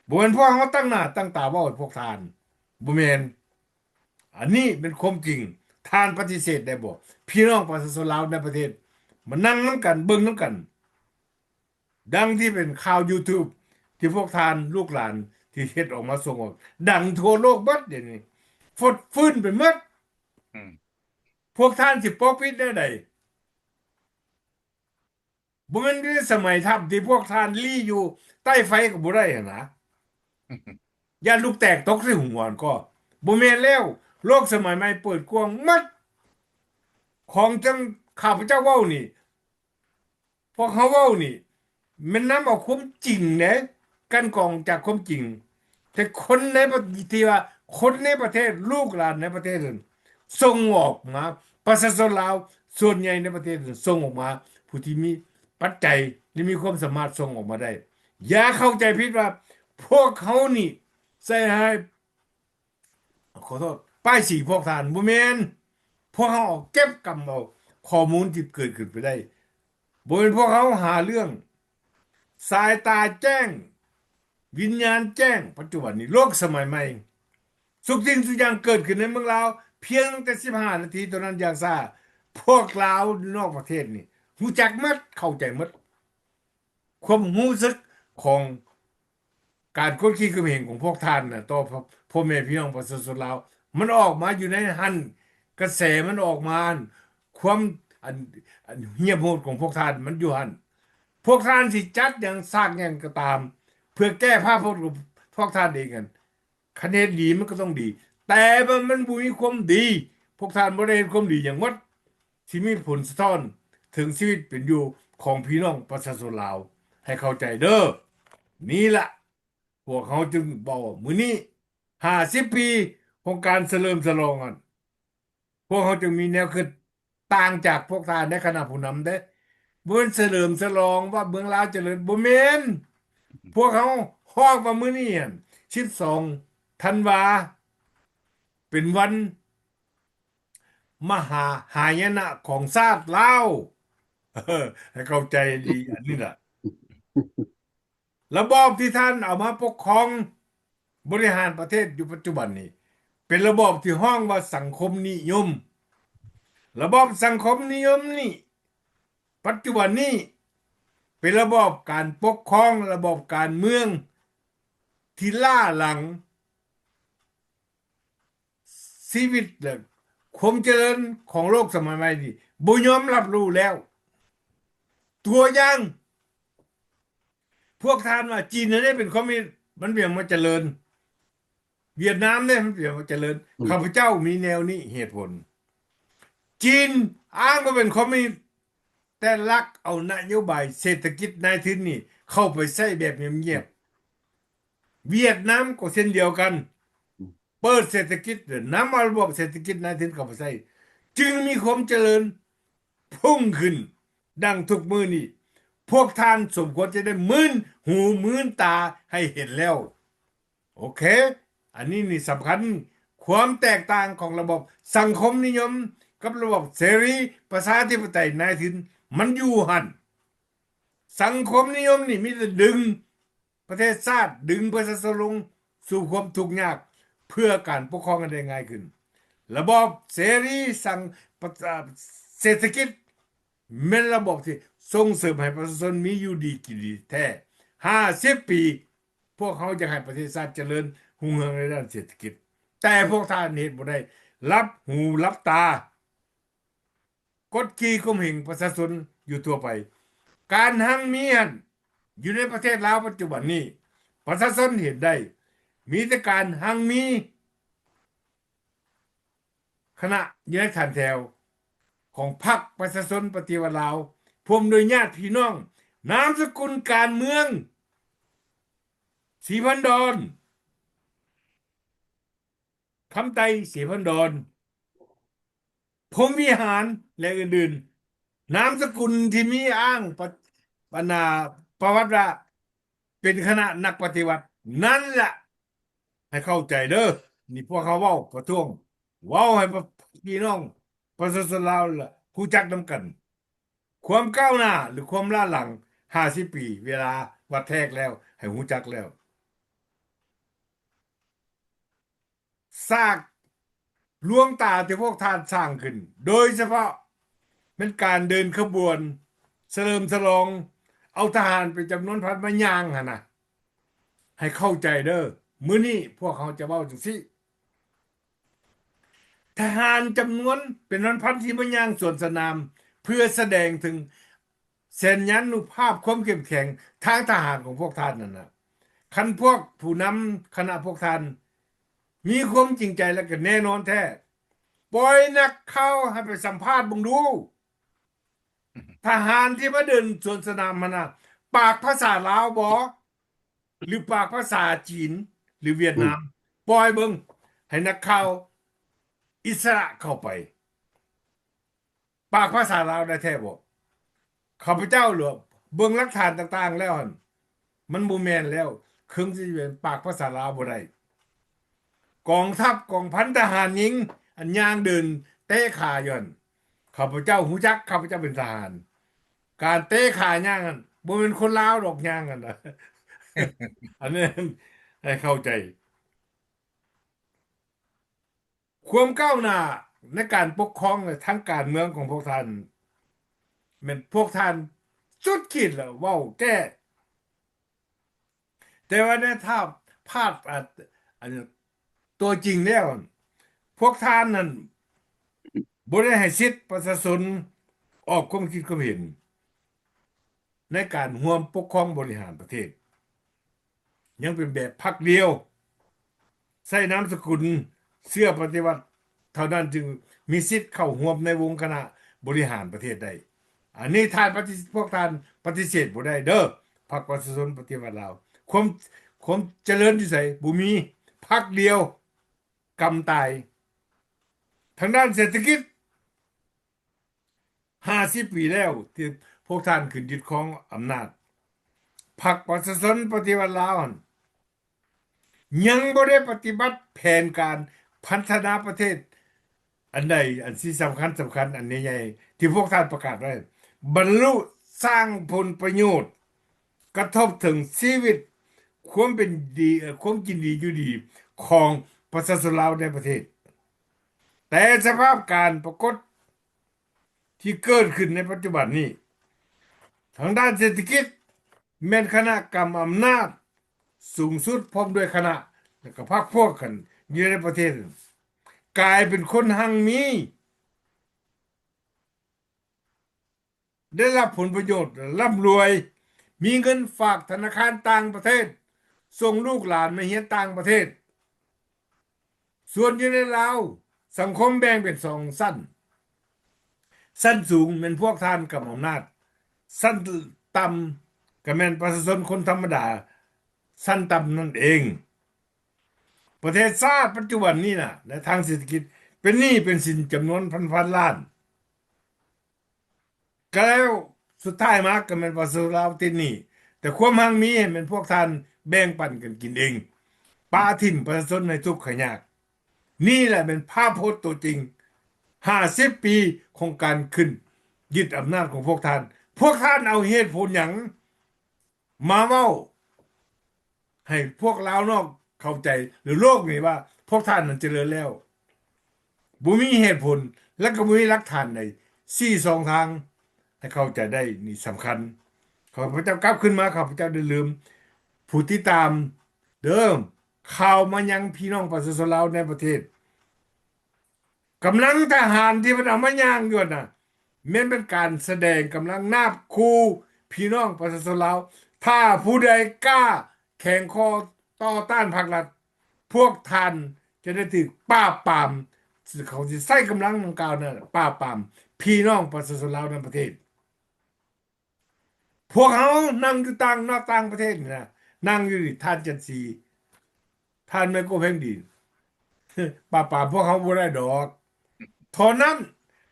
บ่แม่นพวกเขาตั้งหน้าตั้งตาเว้าให้พวกทานบ่แม่นอันนี้เป็นความจริงทานปฏิเสธได้บ่พี่น้องประชาชนลาวในประเทศมานั่งนํกันเบิ่งนํกัน ดังที่เป็นข่าว YouTube ที่พวกทานลูกหลานที่เฮ็ดออกมาส่งออกดังทั่วโลกเบิดเดี๋ยวนี้ฟดฟื้นไปหมด อืม พวกท่านสิปกปิดได้ใดบ่แม่นในสมัยทัพที่พวกท่านลี่อยู่ใต้ไฟก็บ่ได้หั่นนะอย่าลูกแตกตกใส่หัวก่อนก็บ่แม่นแล้วโลกสมัยใหม่เปิดกว้างหมดของจังข้าพเจ้าเว้านี่พวกเขาเว้านี่มันนำเอาความจริงเด้กันกรองจากความจริง แต่คนในประเทศที่ว่าคนในประเทศลูกหลานในประเทศนั้นส่งออกมาประชาชนลาวส่วนใหญ่ในประเทศนั้นส่งออกมาผู้ที่มีปัจจัยที่มีความสามารถส่งออกมาได้ อย่าเข้าใจผิดว่าพวกเขานี่ใส่ให้ขอโทษป้ายสีพวกทานบ่แม่นพวกเขาออกเก็บกำเอาข้อมูลที่เกิดขึ้นไปได้บ่เป็นพวกเขาหาเรื่องสายตาแจ้ง วิญญาณแจ้งปัจจุบันนี้โลกสมัยใหม่สุกสิ่งทุกอย่างเกิดขึ้นในเมืองลาวเพียงแต่15 นาทีเท่านั้นอย่างซ่าพวกลาวนอกประเทศนี่รู้จักหมดเข้าใจหมดความรู้สึกของการกดขี่ข่มเหงของพวกท่านน่ะต่อพ่อแม่พี่น้องประชาชนลาวมันออกมาอยู่ในหันกระแสมันออกมาความอันเหียบโหดของพวกท่านมันอยู่หันพวกท่านสิจัดอย่างซากอย่างก็ตาม เพื่อแก้ภาพพจน์ของพวกท่านเองกันคะแนนดีมันก็ต้องดี แต่มันบ่มีความดี พวกท่านบ่ได้เห็นความดีอย่างหมดที่มีผลสะท้อนถึงชีวิตเป็นอยู่ของพี่น้องประชาชนลาว ให้เข้าใจเด้อนี่ล่ะพวกเขาจึงบอกว่ามื้อนี้50 ปีของการเฉลิมฉลองกันพวกเขาจึงมีแนวคิดต่างจากพวกท่านในคณะผู้นำเด้บ่แม่นเฉลิมฉลองว่าเมืองลาวเจริญบ่แม่น พวกเขาฮ้องว่ามื้อนี้อั่น12 ธันวาเป็นวันมหาหายนะของชาติลาวให้เข้าใจดีอันนี้ล่ะระบอบที่ท่านเอามาปกครองบริหารประเทศอยู่ปัจจุบันนี้เป็นระบอบที่ฮ้องว่าสังคมนิยมระบอบสังคมนิยมนี่ปัจจุบันนี้เป็นระบอบการปกครองระบอบการเมืองที่ล่าหลังชีวิตและความเจริญของโลกสมัยใหม่นี่บ่ยอมรับรู้แล้ว ตัวอย่างพวกท่านว่าจีนได้เป็นคอมมิวนิสต์มันเปลี่ยนมาเจริญ เวียดนามเนี่ยมันเปลี่ยนมาเจริญข้าพเจ้ามีแนวนี้เหตุผล จีนอ้างว่าเป็นคอมมิวนิสต์แต่ลักเอานโยบายเศรษฐกิจนายทุนนี่เข้าไปใช้แบบเงียบๆเวียดนามก็เช่นเดียวกัน เปิดเศรษฐกิจนำเอาระบบเศรษฐกิจนายทุนเข้าไปใช้จึงมีความเจริญพุ่งขึ้น ดังทุกมือนี่พวกท่านสมควรจะได้มื่นหูมื่นตาให้เห็นแล้ว โอเค อันนี้นี่สำคัญความแตกต่างของระบบสังคมนิยมกับระบบเสรีประชาธิปไตยนายทุนมันอยู่หันสังคมนิยมนี่มีแต่ดึงประเทศชาติดึงประชาชนลงสู่ความทุกข์ยากเพื่อการปกครองกันได้ง่ายขึ้น ระบบเสรีเศรษฐกิจเป็นระบบที่ส่งเสริมให้ประชาชนมีอยู่ดีกินดีแท้50 ปีพวกเขาจะให้ประเทศชาติเจริญรุ่งเรืองในด้านเศรษฐกิจแต่พวกท่านเฮ็ดบ่ได้รับหูรับตา กดขี่ข่มเหงประชาชนอยู่ทั่วไปการหังมีหั่นอยู่ในประเทศลาวปัจจุบันนี้ประชาชนเห็นได้มีแต่การหังมีคณะอยู่ในฐานแถวของพรรคประชาชนปฏิวัติลาวพร้อมโดยญาติพี่น้องนามสกุลการเมืองศรีพันดรคำไตศรีพันดรพรหมวิหารและอื่นๆนามสกุลที่มีอ้างปนาประวัติว่าเป็นคณะนักปฏิวัตินั่นแหละให้เข้าใจเด้อนี่พวกเขาเว้าประท้วงเว้าให้พี่น้องประชาชนลาวล่ะรู้จักนำกัน ความก้าวหน้าหรือความล้าหลัง50 ปีเวลาวัดแทกแล้วให้รู้จักแล้วซากลวงตาที่พวกท่านสร้างขึ้นโดยเฉพาะเป็นการเดินขบวนเฉลิมฉลองเอาทหารเป็นจำนวนพันมายางหั่นน่ะให้เข้าใจเด้อมื้อนี้พวกเขาจะเว้าจังซี่ทหารจำนวนเป็นพันๆที่มายางสวนสนามเพื่อแสดงถึงสัญญานุภาพความเข้มแข็งทางทหารของพวกท่านนั่นน่ะคันพวกผู้นำคณะพวกท่านมีความจริงใจและก็แน่นอนแท้ปล่อยนักข่าวให้ไปสัมภาษณ์เบิ่งดูทหารที่มาเดินสวนสนามมันน่ะปากภาษาลาวบ่หรือปากภาษาจีนหรือเวียดนามปล่อยเบิ่งให้นักข่าวอิสระเข้าไปปากภาษาลาวได้แท้บ่ข้าพเจ้าเหรอเบิ่งหลักฐานต่างๆแล้วหั่นมันบ่แม่นแล้วครึ่งสิเป็นปากภาษาลาวบ่ได้กองทัพกองพันทหารหญิงอันย่างเดินเตะขาอยู่หั่นข้าพเจ้าฮู้จักข้าพเจ้าเป็นทหารการเตะขาย่างนั่นบ่แม่นคนลาวดอกย่างกันน่ะ อันนี้ให้เข้าใจความก้าวหน้าในการปกครองทางการเมืองของพวกท่านแม่นพวกท่านสุดขีดแล้วเว้าแก้แต่ว่าในถ้าภาพอันตัวจริงแล้วพวกท่านนั้นบ่ได้ให้สิทธิ์ประชาชนออกความคิดความเห็นในการร่วมปกครองบริหารประเทศยังเป็นแบบพรรคเดียวใช้นามสกุลเสื้อปฏิวัติเท่านั้นจึงมีสิทธิ์เข้าร่วมในวงคณะบริหารประเทศได้อันนี้ท่านพวกท่านปฏิเสธบ่ได้เด้อพรรคประชาชนปฏิวัติลาวความเจริญที่ไสบ่มีพรรคเดียวกำตายทางด้านเศรษฐกิจ50 ปีแล้วที่พวกท่านขึ้นยึดครองอำนาจพรรคประชาชนปฏิวัติลาวยังบ่ได้ปฏิบัติแผนการพัฒนาประเทศอันใดอันที่สำคัญอันใหญ่ๆที่พวกท่านประกาศไว้บรรลุสร้างผลประโยชน์กระทบถึงชีวิตความเป็นดีความกินดีอยู่ดีของประชาชนลาวในประเทศแต่สภาพการปรากฏที่เกิดขึ้นในปัจจุบันนี้ทางด้านเศรษฐกิจแม่นคณะกรรมอำนาจสูงสุดพร้อมด้วยคณะแล้วก็พรรคพวกกันอยู่ในประเทศกลายเป็นคนหังมีได้รับผลประโยชน์ร่ำรวยมีเงินฝากธนาคารต่างประเทศส่งลูกหลานมาเรียนต่างประเทศส่วนอยู่ในลาวสังคมแบ่งเป็น2สั้นสูงเป็นพวกท่านกับอำนาจสั้นต่ำก็แม่นประชาชนคนธรรมดาสั้นต่ำนั่นเองประเทศชาติปัจจุบันนี้น่ะในทางเศรษฐกิจเป็นหนี้เป็นสินจำนวนพันล้านก็แล้วสุดท้ายมาก็แม่นประชาชนลาวติดหนี้แต่ความหังมีเป็นพวกท่านแบ่งปันกันกินเองปาทิ่มประชาชนในทุกข์ยากนี่แหละเป็นภาพพจน์ตัวจริง50 ปีของการขึ้นยึดอำนาจของพวกท่านเอาเหตุผลหยังมาเว้าให้พวกลาวนอกเข้าใจหรือโลกนี่ว่าพวกท่านนั้นเจริญแล้วบ่มีเหตุผลและก็บ่มีหลักฐานใด4-2ทางให้เข้าใจได้นี่สำคัญข้าพเจ้ากลับขึ้นมาข้าพเจ้าได้ลืมผู้ที่ตามเดิมข่าวมายังพี่น้องประชาชนลาวในประเทศกำลังทหารที่มันเอามาย่างอยู่น่ะ แม้นเป็นการแสดงกำลังนาบคูพี่น้องประชาชนลาวถ้าผู้ใดกล้าแข่งคอต่อต้านพรรครัฐพวกท่านจะได้ถูกปราบปรามเขาสิใช้กำลังดังกล่าวนั้นปราบปรามพี่น้องประชาชนลาวในประเทศพวกเขานั่งอยู่ต่างประเทศนี่นะนั่งอยู่นี่ท่านจันทรีท่านไม่ก็เพ่งดีปราบปรามพวกเขาบ่ได้ดอกเท่านั้น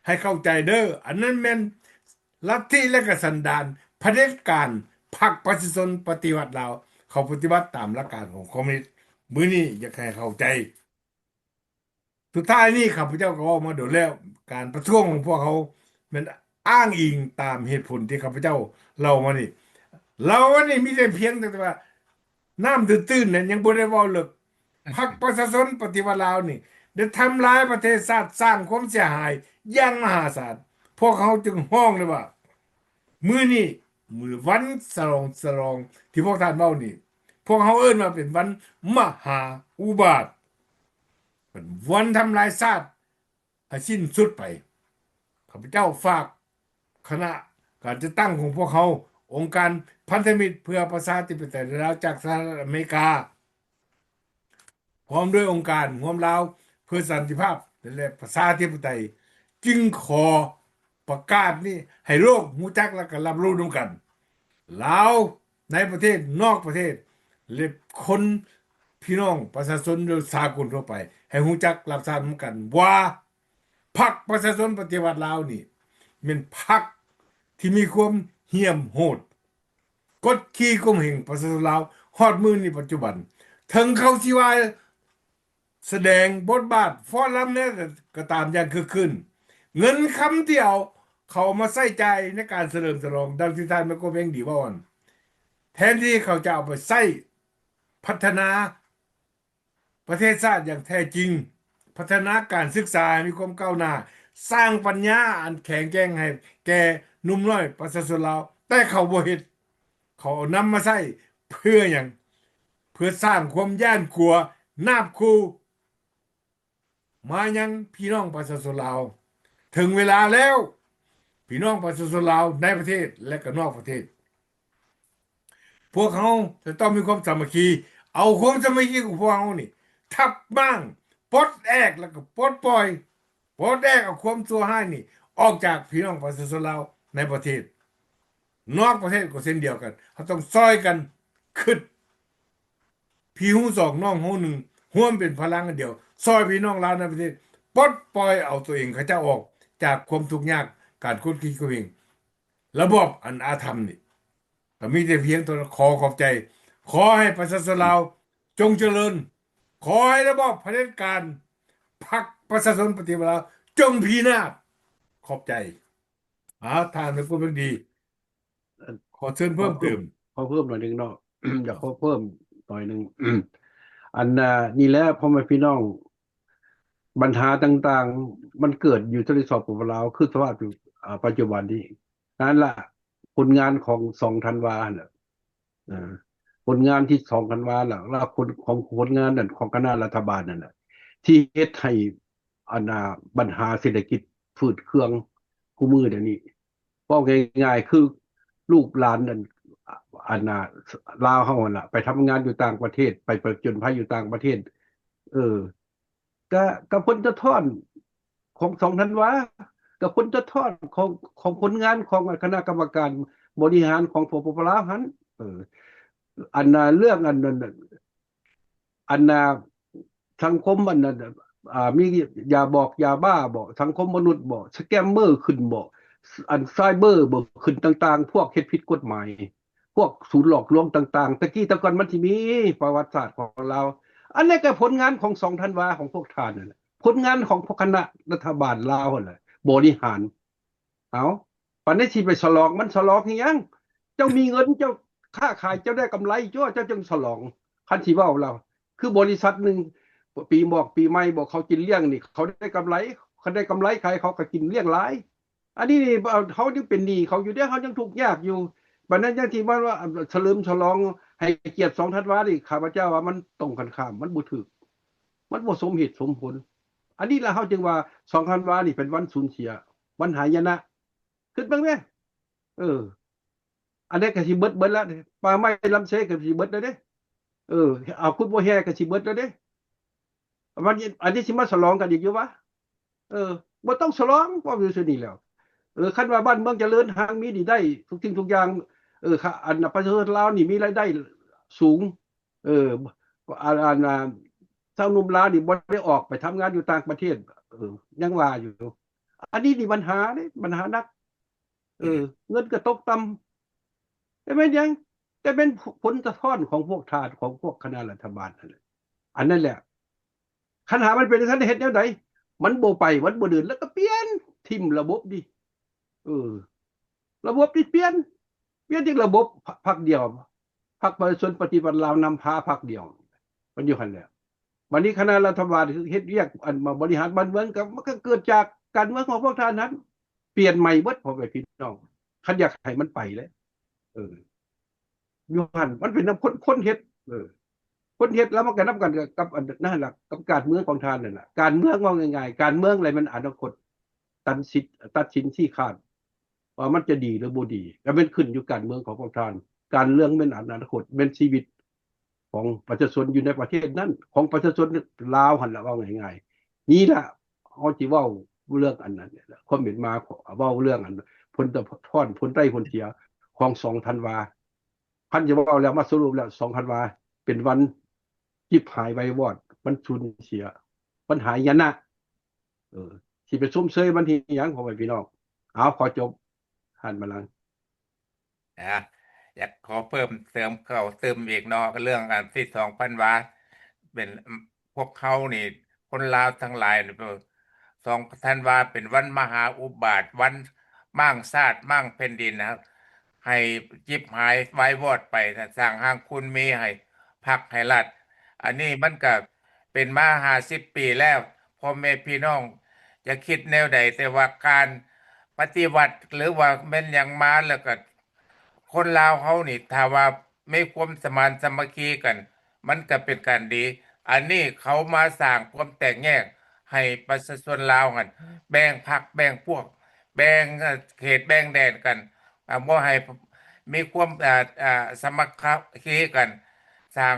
ให้เข้าใจเด้ออันนั้นแม่นลัทธิและก็สันดานเผด็จการพรรคประชาชนปฏิวัติลาวเขาปฏิบัติตามหลักการของคอมมิวนิสต์มื้อนี้อยากให้เข้าใจสุดท้ายนี้ข้าพเจ้าก็ออกมาโดนแล้วการประท้วงของพวกเขามันอ้างอิงตามเหตุผลที่ข้าพเจ้าเล่ามานี่เราวันนี้มีแต่เพียงแต่ว่าน้ำตื้นๆนั่นยังบ่ได้เว้าเลิกพรรคประชาชนปฏิวัติลาวนี่ได้ทำลายประเทศชาติสร้างความเสียหายอย่างมหาศาลพวกเขาจึงฮ้องเลยว่ามื้อนี้มื้อวันฉลองที่พวกท่านเว้านี่พวกเขาเอิ้นว่าเป็นวันมหาอุบาทเป็นวันทำลายชาติให้สิ้นสุดไปข้าพเจ้าฝากคณะการจะตั้งของพวกเขาองค์การพันธมิตรเพื่อประชาธิปไตยลาวจากสหรัฐอเมริกาพร้อมด้วยองค์การร่วมลาวเพื่อสันติภาพและประชาธิปไตยจึงขอประกาศนี้ให้โลกรู้จักและก็รับรู้นำกันลาวในประเทศนอกประเทศและคนพี่น้องประชาชนโดยสากลทั่วไปให้รู้จักรับทราบนำกันว่าพรรคประชาชนปฏิวัติลาวนี่เป็นพรรคที่มีความเหี้ยมโหดกดขี่ข่มเหงประชาชนลาวฮอดมื้อนี้ปัจจุบันถึงเขาสิว่าแสดงบทบาทฟ้อนรำเนี่ยก็ตามอย่างคือขึ้นเงินคำที่เอาเขามาใส่ใจในการเฉลิมฉลองดังที่ท่านแม่ก็เพ่งดีว่าวันแทนที่เขาจะเอาไปใส่พัฒนาประเทศชาติอย่างแท้จริงพัฒนาการศึกษาให้มีความก้าวหน้าสร้างปัญญาอันแข็งแกร่งให้แก่หนุ่มน้อยประชาชนลาวแต่เขาบ่เฮ็ดเขาเอานำมาใช้เพื่อหยังเพื่อสร้างความย่านกลัวนาบคูมายังพี่น้องประชาชนลาวถึงเวลาแล้วพี่น้องประชาชนลาวในประเทศและก็นอกประเทศพวกเขาจะต้องมีความสามัคคีเอาความสามัคคีของพวกเขานี่ทับบ้างปลดแอกแล้วก็ปลดปล่อยปลดแอกเอาความชั่วร้ายนี่ออกจากพี่น้องประชาชนลาวในประเทศนอกประเทศก็เช่นเดียวกันเขาต้องซอยกันขึ้นพี่หูสองน้องหูหนึ่งร่วมเป็นพลังกันเดียวซอยพี่น้องลาวในประเทศปลดปล่อยเอาตัวเองเขาจะออกจากความทุกข์ยากการคุดขี้ตัวเองระบบอันอาธรรมนี่ก็มีแต่เพียงตัวขอขอบใจขอให้ประชาชนลาวจงเจริญขอให้ระบบเผด็จการพรรคประชาชนปฏิวัติลาวจงพินาศขอบใจท่านเป็นผู้เป็นดีขอเชิญเพิ่มเติม ขอเพิ่มหน่อยหนึงเนาะ อยากขอเพิ่มหน่อยหนึง อันนี่แหละพ่อแม่พี่น้องปัญหาต่างๆมันเกิดอยู่ที่สปปลาวคือสภาพอยู่ปัจจุบันนี้นั่นล่ะผลงานของ2ธันวาน่ะผลงานที่2ธันวาล่ะแล้วผลงานนั่นของคณะรัฐบาลนั่นน่ะที่เฮ็ดให้ปัญหาเศรษฐกิจฝืดเคืองคู่มือเดี๋ยวนี้บอกง่ายๆคือลูกหลานนั่นอันน่ะลาวเฮาน่ะไปทำงานอยู่ต่างประเทศไปประจนภัยอยู่ต่างประเทศ เออก็ผลสะท้อนของ2ธันวากับผลสะท้อนของผลงานของคณะกรรมการบริหารของสปปลาวหั้นอันน่ะเรื่องอันนั้นน่ะอันน่ะสังคมอันนั้นน่ะมียาบอกยาบ้าบ่สังคมมนุษย์บ่สแกมเมอร์ขึ้นบ่อันไซเบอร์บ่ขึ้นต่างๆพวกเฮ็ดผิดกฎหมายพวกศูนย์หลอกลวงต่างๆตะกี้แต่ก่อนมันสิมีประวัติศาสตร์ของเราอันนี้ก็ผลงานของ2ธันวาของพวกท่านนั่นแหละผลงานของพวกคณะรัฐบาลลาวนั่นแหละบริหารเอาปานนี้สิไปฉลองมันฉลองอีหยังเจ้ามีเงินเจ้าค้าขายเจ้าได้กำไรเจ้าจึงฉลองคันสิเว้าเราคือบริษัทหนึงปีใหม่บอกเขากินเลี้ยงนี่เขาได้กำไรเขาได้กำไรใครเขาก็กินเลี้ยงหลายอันนี้นี่เขายังเป็นหนี้เขาอยู่เด้เขายังทุกข์ยากอยู่บัดนั้นอย่างที่ว่าเฉลิมฉลองให้เกียรติ2ธันวานี่ข้าพเจ้าว่ามันตรงกันข้ามมันบ่ถูกมันบ่สมเหตุสมผลอันนี้ล่ะเฮาจึงว่า2ธันวานี่เป็นวันสูญเสียวันหายนะ ขึ้นเบิ่งแม่อันนี้ก็สิเบิดแล้วป่าไม้ลำเสก็สิเบิดแล้วเด้เอาคุณบ่แฮ่ก็สิเบิดแล้วเด้วันนี้อันนี้สิมาฉลองกันอีกอยู่วะบ่ต้องฉลองเพราะอยู่ซื่อนี้แล้วคันว่าบ้านเมืองเจริญทางมีนี่ได้ทุกสิ่งทุกอย่างค่ะอันน่ะประชาชนลาวนี่มีรายได้สูงเอออันน่ะชาวหนุ่มลาวนี่บ่ได้ออกไปทำงานอยู่ต่างประเทศยังว่าอยู่อันนี้นี่ปัญหาเด้ปัญหานักเงินก็ตกต่ำแต่เป็นหยังแต่เป็นผลสะท้อนของพวกทาสของพวกคณะรัฐบาลนั่นแหละอันนั้นแหละคันหามันเป็นจังซั่นเฮ็ดแนวใดมันบ่ไปมันบ่เดินแล้วก็เปลี่ยนทิ่มระบบดิเออระบบนี่เปลี่ยนที่ระบบพรรคเดียวพรรคประชาชนปฏิวัติลาวนำพาพรรคเดียวมันอยู่หั่นแหละวันนี้คณะรัฐบาลเฮ็ดเรียกอันมาบริหารบ้านเมืองก็มันก็เกิดจากการเมืองของพวกท่านนั้น เปลี่ยนใหม่เบิดพ่อแม่พี่น้องคันอยากให้มันไปเลยอยู่หั่นมันเป็นน้ำคนเฮ็ดคนเฮ็ดแล้วมันก็นำกันกับอันนั่นล่ะกับการเมืองของท่านนั่นน่ะการเมืองว่าง่ายๆการเมืองอะไรมันอนาคตตัดสินชี้ขาดว่ามันจะดีหรือบ่ดีก็เป็นขึ้นอยู่การเมืองของพวกท่านการเรื่องเป็นอนาคตเป็นชีวิตของประชาชนอยู่ในประเทศนั้นของประชาชนลาวหั่นล่ะว่าง่ายๆนี่ล่ะเฮาสิเว้าเรื่องอันนั้นคอมเมนต์มาเว้าเรื่องอันผลตะทอนผลไร่ผลเสียของ2ธันวาพันจะเว้าแล้วมาสรุปแล้ว2ธันวาเป็นวันจิบหายไว้วอดมันสูญเสียมันหายนะสิไปซุ่มเซยมันที่หยังพ่อแม่พี่น้องเอาขอจบหันมาลัง อยากขอเพิ่มเติมอีกเนาะเรื่องการที่2,000 บาทเป็นพวกเขานี่คนลาวทั้งหลายนี่2,000 บาทเป็นวันมหาอุบาทวันมั่งชาติมั่งแผ่นดินนะครับให้จิบหายไว้วอดไปสร้างห้างคุณมีให้พักให้รัฐอันนี้มันก็เป็นมา50 ปีแล้วพ่อแม่พี่น้องจะคิดแนวใดแต่ว่าการปฏิวัติหรือว่าแม่นอย่างมาแล้วก็คนลาวเขานี่ถ้าว่าไม่ความสมานสามัคคีกัน มันก็เป็นการดี อันนี้เขามาสร้างความแตกแยกให้ประชาชนลาวกันแบ่งพรรคแบ่งพวก แบ่งเขตแบ่งแดนกันบ่ให้มีความสามัคคีกัน สร้าง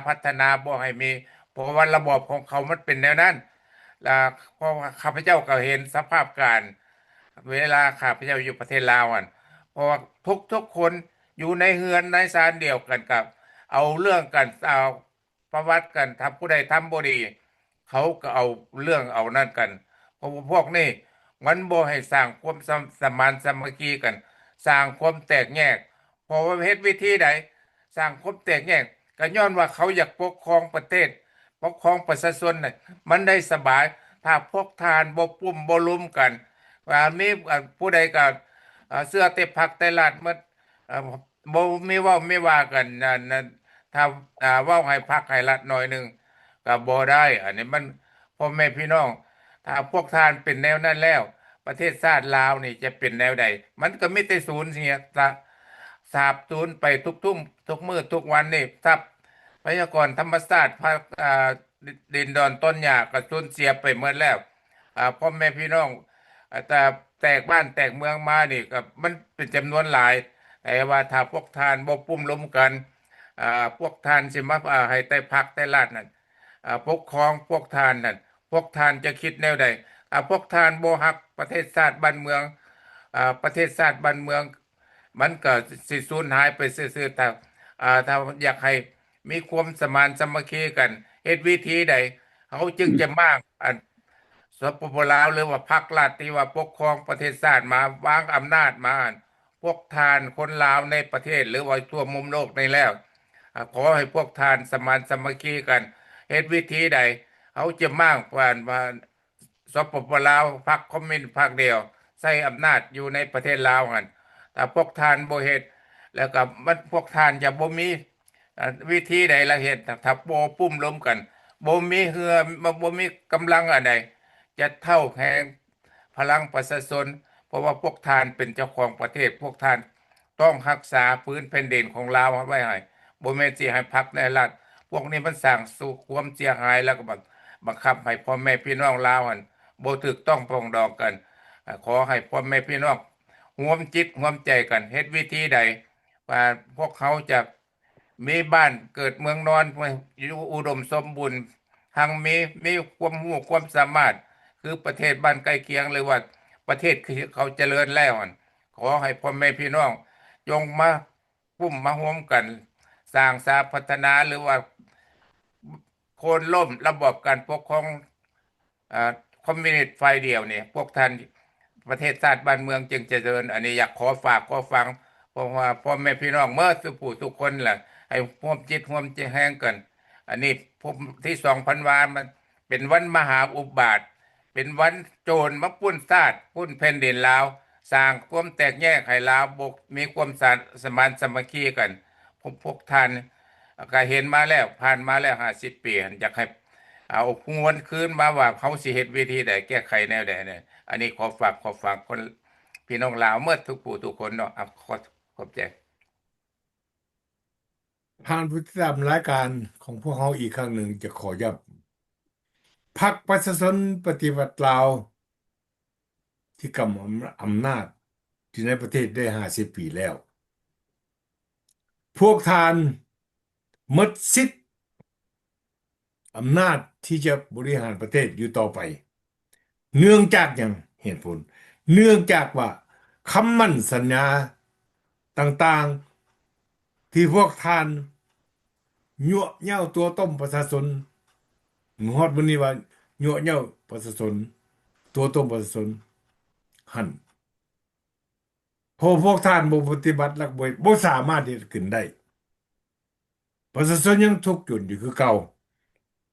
พัฒนาบ่ให้มีเพราะว่าระบอบของเขามันเป็นแนวนั้นเพราะว่าข้าพเจ้าก็เห็นสภาพการเวลาข้าพเจ้าอยู่ประเทศลาวเพราะว่าทุกคนอยู่ในเฮือนในศาลเดียวกันกับเอาเรื่องกันเอาประวัติกันทำผู้ใดทำบ่ดีเขาก็เอาเรื่องเอานั่นกันเพราะว่าพวกนี้มันบ่ให้สร้างความสมานสามัคคีกัน สร้างความแตกแยกเพราะว่าเฮ็ดวิธีใดสร้างความแตกแยกก็ย้อนว่าเขาอยากปกครองประเทศปกครองประชาชนน่ะมันได้สบายถ้าพวกทานบ่ปุ้มบ่ลุมกันมีผู้ใดก็เสื้อเตะผักแต่ลาดมันบ่มีเว้าไม่ว่ากันนั่นถ้าเว้าให้พักให้รัฐหน่อยหนึงก็บ่ได้อันนี้มันพ่อแม่พี่น้องถ้าพวกทานเป็นแนวนั้นแล้วประเทศชาติลาวนี่จะเป็นแนวใดมันก็มีแต่ศูนย์เสียสาบสูญไปทุกทุ่มทุกมื้อทุกวันนี่ทรัพยากรธรรมชาติภาคดินดอนต้นหญ้าก็สูญเสียไปหมดแล้วพ่อแม่พี่น้องแต่แตกบ้านแตกเมืองมานี่ก็มันเป็นจำนวนหลายแต่ว่าถ้าพวกทานบ่ปุ้มล้มกันพวกทานสิมาให้แต่พักแต่ลาดนั่นปกครองพวกทานนั่นพวกทานจะคิดแนวใดพวกทานบ่ฮักประเทศชาติบ้านเมืองประเทศชาติบ้านเมืองมันก็สิสูญหายไปซื่อๆถ้าอยากให้มีความสมานสามัคคีกันเฮ็ดวิธีใดเขาจึงจะมากสปปลาวหรือว่าพรรครัฐที่ว่าปกครองประเทศชาติมาวางอำนาจมาพวกทานคนลาวในประเทศหรือว่าทั่วมุมโลกในแล้วขอให้พวกทานสมานสามัคคีกันเฮ็ดวิธีใดเขาจะมากกว่าสปปลาวพรรคคอมมิวนิสต์พรรคเดียวใช้อำนาจอยู่ในประเทศลาวหั่นแต่พวกทานบ่เฮ็ดแล้วก็มันพวกทานจะบ่มีวิธีใดละเฮ็ดถ้าบ่ปุ้มล้มกันบ่มีเหือบ่มีกำลังอันใดจะเท่าแห่งพลังประชาชนเพราะว่าพวกทานเป็นเจ้าของประเทศพวกทานต้องรักษาพื้นแผ่นดินของลาวไว้ให้บ่แม่นสิให้พรรคในรัฐพวกนี้มันสร้างสู่ความเสียหายแล้วก็บังคับให้พ่อแม่พี่น้องลาวหั่นบ่ถูกต้องปรองดองกันขอให้พ่อแม่พี่น้อง ร่วมจิตร่วมใจกันเฮ็ดวิธีใดว่าพวกเขาจะมีบ้านเกิดเมืองนอนอยู่อุดมสมบูรณ์ทั้งมีความรู้ความสามารถคือประเทศบ้านใกล้เคียงหรือว่าประเทศที่เขาเจริญแล้วอั่นขอให้พ่อแม่พี่น้องจงมาร่วมมาร่วมกันสร้างสาพัฒนาหรือว่าโค่นล้มระบอบการปกครองคอมมิวนิสต์ฝ่ายเดียวเนี่ยพวกท่านประเทศชาติบ้านเมืองจึงจะเจริญอันนี้อยากขอฝากขอฟังเพราะว่าพ่อแม่พี่น้องเมื่อสุผู้ทุกคนแหละให้ร่วมจิตร่วมใจแห่งกัน อันนี้ผมที่2,000 วามันเป็นวันมหาอุบาท เป็นวันโจรมาปล้นชาติปล้นแผ่นดินลาวสร้างความแตกแยกให้ลาวบกมีความสมานสามัคคีกันพวกท่านก็เห็นมาแล้วผ่านมาแล้ว50 ปีอยากให้เอาหวนคืนมาว่าเขาสิเฮ็ดวิธีใดแก้ไขแนวใดเนี่ยอันนี้ขอฝากคนพี่น้องลาวเมื่อทุกผู้ทุกคนเนาะขอบใจ ท่านผู้ติดตามรายการของพวกเขาอีกครั้งหนึ่งจะขอย้ำพรรคประชาชนปฏิวัติลาวที่กำอำนาจที่ในประเทศได้50 ปีแล้ว พวกท่านหมดสิทธิ์อำนาจที่จะบริหารประเทศอยู่ต่อไป เนื่องจากอย่างเหตุผล เนื่องจากว่าคำมั่นสัญญาต่างๆที่พวกท่านยั่วเย้าตัวต้มประชาชนฮอดมื้อนี้ว่ายั่วเย้าประชาชนตัวต้มประชาชนหั่นพอพวกท่านบ่ปฏิบัติหลักบ่สามารถที่จะขึ้นได้ประชาชนยังทุกข์จนอยู่คือเก่า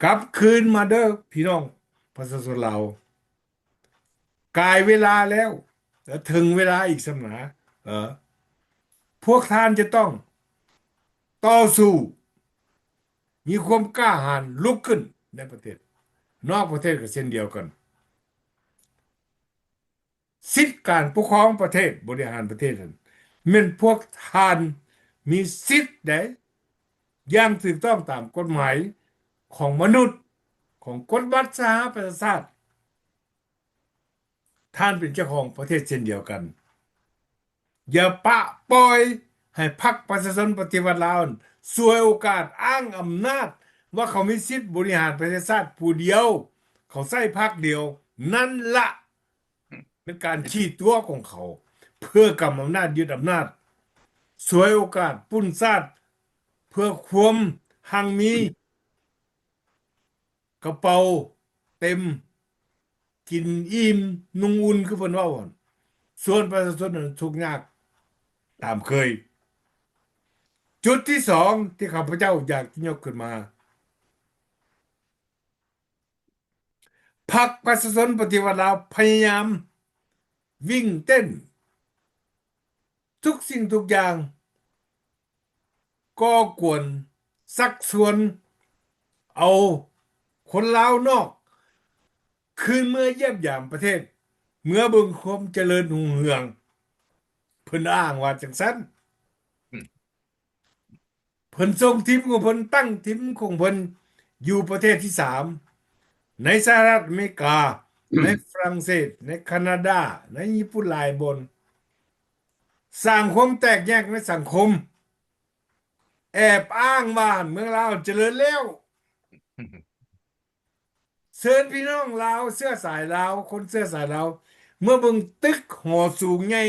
กลับคืนมาเด้อพี่น้องประชาชนลาวกายเวลาแล้วและถึงเวลาอีกสำหนาพวกท่านจะต้องต่อสู้มีความกล้าหาญลุกขึ้นในประเทศนอกประเทศก็เช่นเดียวกันสิทธิการปกครองประเทศบริหารประเทศนั้นแม่นพวกท่านมีสิทธิ์ได้อย่างถูกต้องตามกฎหมายของมนุษย์ของกฎบัตรสหประชาชาติท่านเป็นเจ้าของประเทศเช่นเดียวกันอย่าปะปล่อยให้พรรคประชาชนปฏิวัติลาวสวยโอกาสอ้างอำนาจว่าเขามีสิทธิ์บริหารประเทศชาติผู้เดียวเขาใส่พรรคเดียวนั่นละเป็นการชี้ตัวของเขาเพื่อกำอำนาจยึดอำนาจสวยโอกาสปุ้นชาติเพื่อความหังมีกระเป๋าเต็มกินอิ่มนุ่งอุ่นคือเพิ่นว่าหั่นส่วนประชาชนนั้นทุกข์ยากตามเคยจุดที่สองที่ข้าพเจ้าอยากยกขึ้นมาพรรคประชาชนปฏิวัติลาวพยายามวิ่งเต้นทุกสิ่งทุกอย่างก่อกวนสักส่วนเอาคนลาวนอกคืนเมื่อเยี่ยมยามประเทศเมื่อเบิ่งความเจริญรุ่งเรืองเพิ่นอ้างว่าจังซั่นเพิ่นส่งทีมของเพิ่นตั้งทีมของเพิ่นอยู่ประเทศที่3ในสหรัฐอเมริกาในฝรั่งเศสในแคนาดาในญี่ปุ่นหลายบนสร้างความแตกแยกในสังคมแอบอ้างว่าเมืองลาวเจริญแล้วเชิญพี่น้องลาวเสื้อสายลาวคนเสื้อสายลาวเมื่อเบิ่งตึกหอสูงใหญ่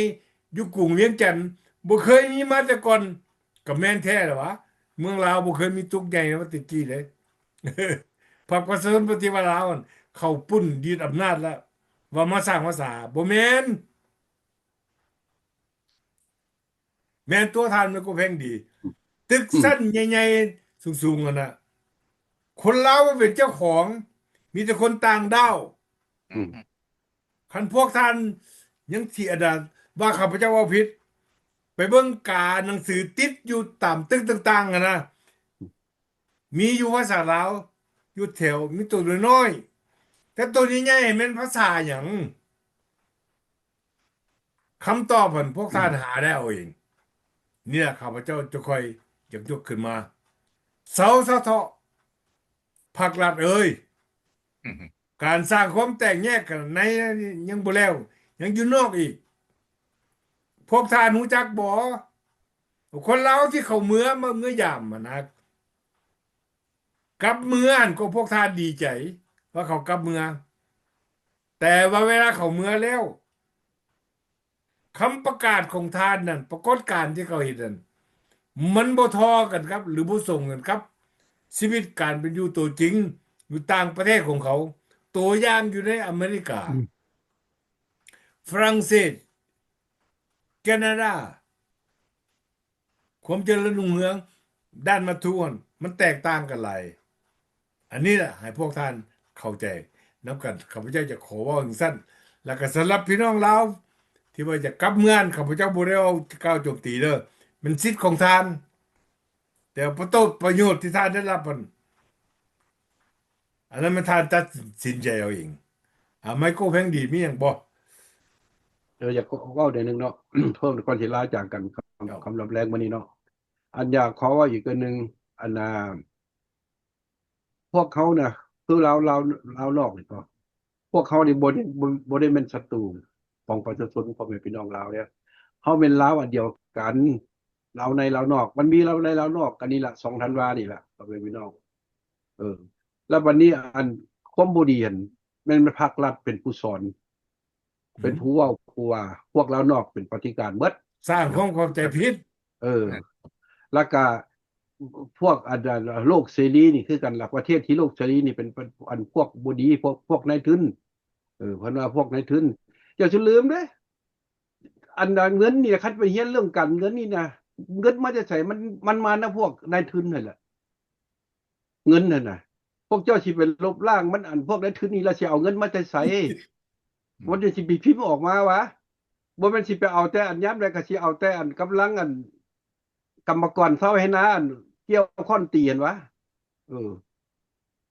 อยู่กรุงเวียงจันทน์บ่เคยมีมาแต่ก่อนก็แม่นแท้ล่ะวะเมืองลาวบ่เคยมีตึกใหญ่มาแติกี้เลยพรรคประชาชนปฏิวัติลาวนั่นเขาปุ้นยึดอำนาจแล้วว่ามาสร้างภาษาบ่แม่นแม่นตัวทานมันก็แพงดีตึกสั้นใหญ่ๆสูงๆนั่นน่ะคนลาวบ่เป็นเจ้าของมีแต่คนต่างด้าวคันพวกท่านยังเถียดว่าข้าพเจ้าเอาผิดไปเบิ่งกาหนังสือติดอยู่ตามตึกต่างๆอะนะมีอยู่ภาษาลาวอยู่แถวมีตัวน้อยๆแต่ตัวใหญ่ๆแม่นภาษาหยังคำตอบมันพวกท่านหาได้เอาเองเนี่ยข้าพเจ้าจะค่อยยกขึ้นมาเสาสะเทาะภาครัฐเอ้ยการสร้างความแตกแยกกันในยังบ่แล้วยังอยู่นอกอีก พวกท่านรู้จักบ่คนลาวที่เขาเมืองมาเมืองยามอะนะกลับเมืองก็พวกท่านดีใจว่าเขากลับเมืองแต่ว่าเวลาเขาเมืองแล้วคำประกาศของท่านนั่นปรากฏการณ์ที่เขาเห็นนั่นมันบ่ทอกันครับหรือบ่ส่งกันครับชีวิตการเป็นอยู่ตัวจริงอยู่ต่างประเทศของเขาตัวอย่างอยู่ในอเมริกาฝรั่งเศสแคนาดาความเจริญรุ่งเรืองด้านมัธยมมันแตกต่างกันหลายอันนี้แหละให้พวกท่านเข้าใจนํกันข้าพเจ้าจะขอเว้าจังซั่นแล้วก็สำหรับพี่น้องลาวที่ว่าจะกลับเมืองข้าพเจ้าบ่ได้เอากล่าวโจมตีเด้อมันสิทธิ์ของท่านแต่ประโยชน์ที่ท่านได้รับมันอันนั้นมันท่านตัดสินใจเอาเองไมโครแพงดีมีหยังบ่ อยากเว้าได้นึงเนาะ เพิ่มก่อนสิลาจากกันคำลำแรงมื้อนี้เนาะอันอยากขอเว่าอีกอันหนึงอันพวกเขาน่ะคือเรานอกนี่ก็พวกเขานี่บ่ได้แม่นศัตรูของประชาชนพ่อแม่พี่น้องลาวเนี่ยเฮาเป็นลาวอันเดียวกันลาวในลาวนอกมันมีลาวในลาวนอกกันนี่ล่ะ2ธันวานี่ล่ะพ่อแม่พี่น้องเออแล้วบัดนี้อันความบ่ดีหั่นแม่นภาครัฐเป็นผู้สอนเป็นผู้เว้าผู้ว่าพวกเราวนอกเป็นปฏิการเบิด สร้างความเข้าใจผิด เออแล้วก็พวกอันโลกเสรีนี่คือกันล่ะประเทศที่โลกเสรีนี่เป็นอันพวกบ่ดีพวกนายทุนเพิ่นว่าพวกนายทุนอย่าสิลืมเด้อันเงินนี่คันไปเรียนเรื่องการเงินนี่นะเงินมาจากไสมันมานะพวกนายทุนนั่นแหละเงินนั่นน่ะพวกเจ้าสิไปลบล้างมันอันพวกนายทุนนี่แล้วสิเอาเงินมาจากไสมันจะสิไปพิมพ์ออกมาวะบ่แม่นสิไปเอาแต่อันยามใดก็สิเอาแต่อันกำลังอันกรรมกรเซาให้นาอันเกี่ยวค้อนตีหั่นวะเออ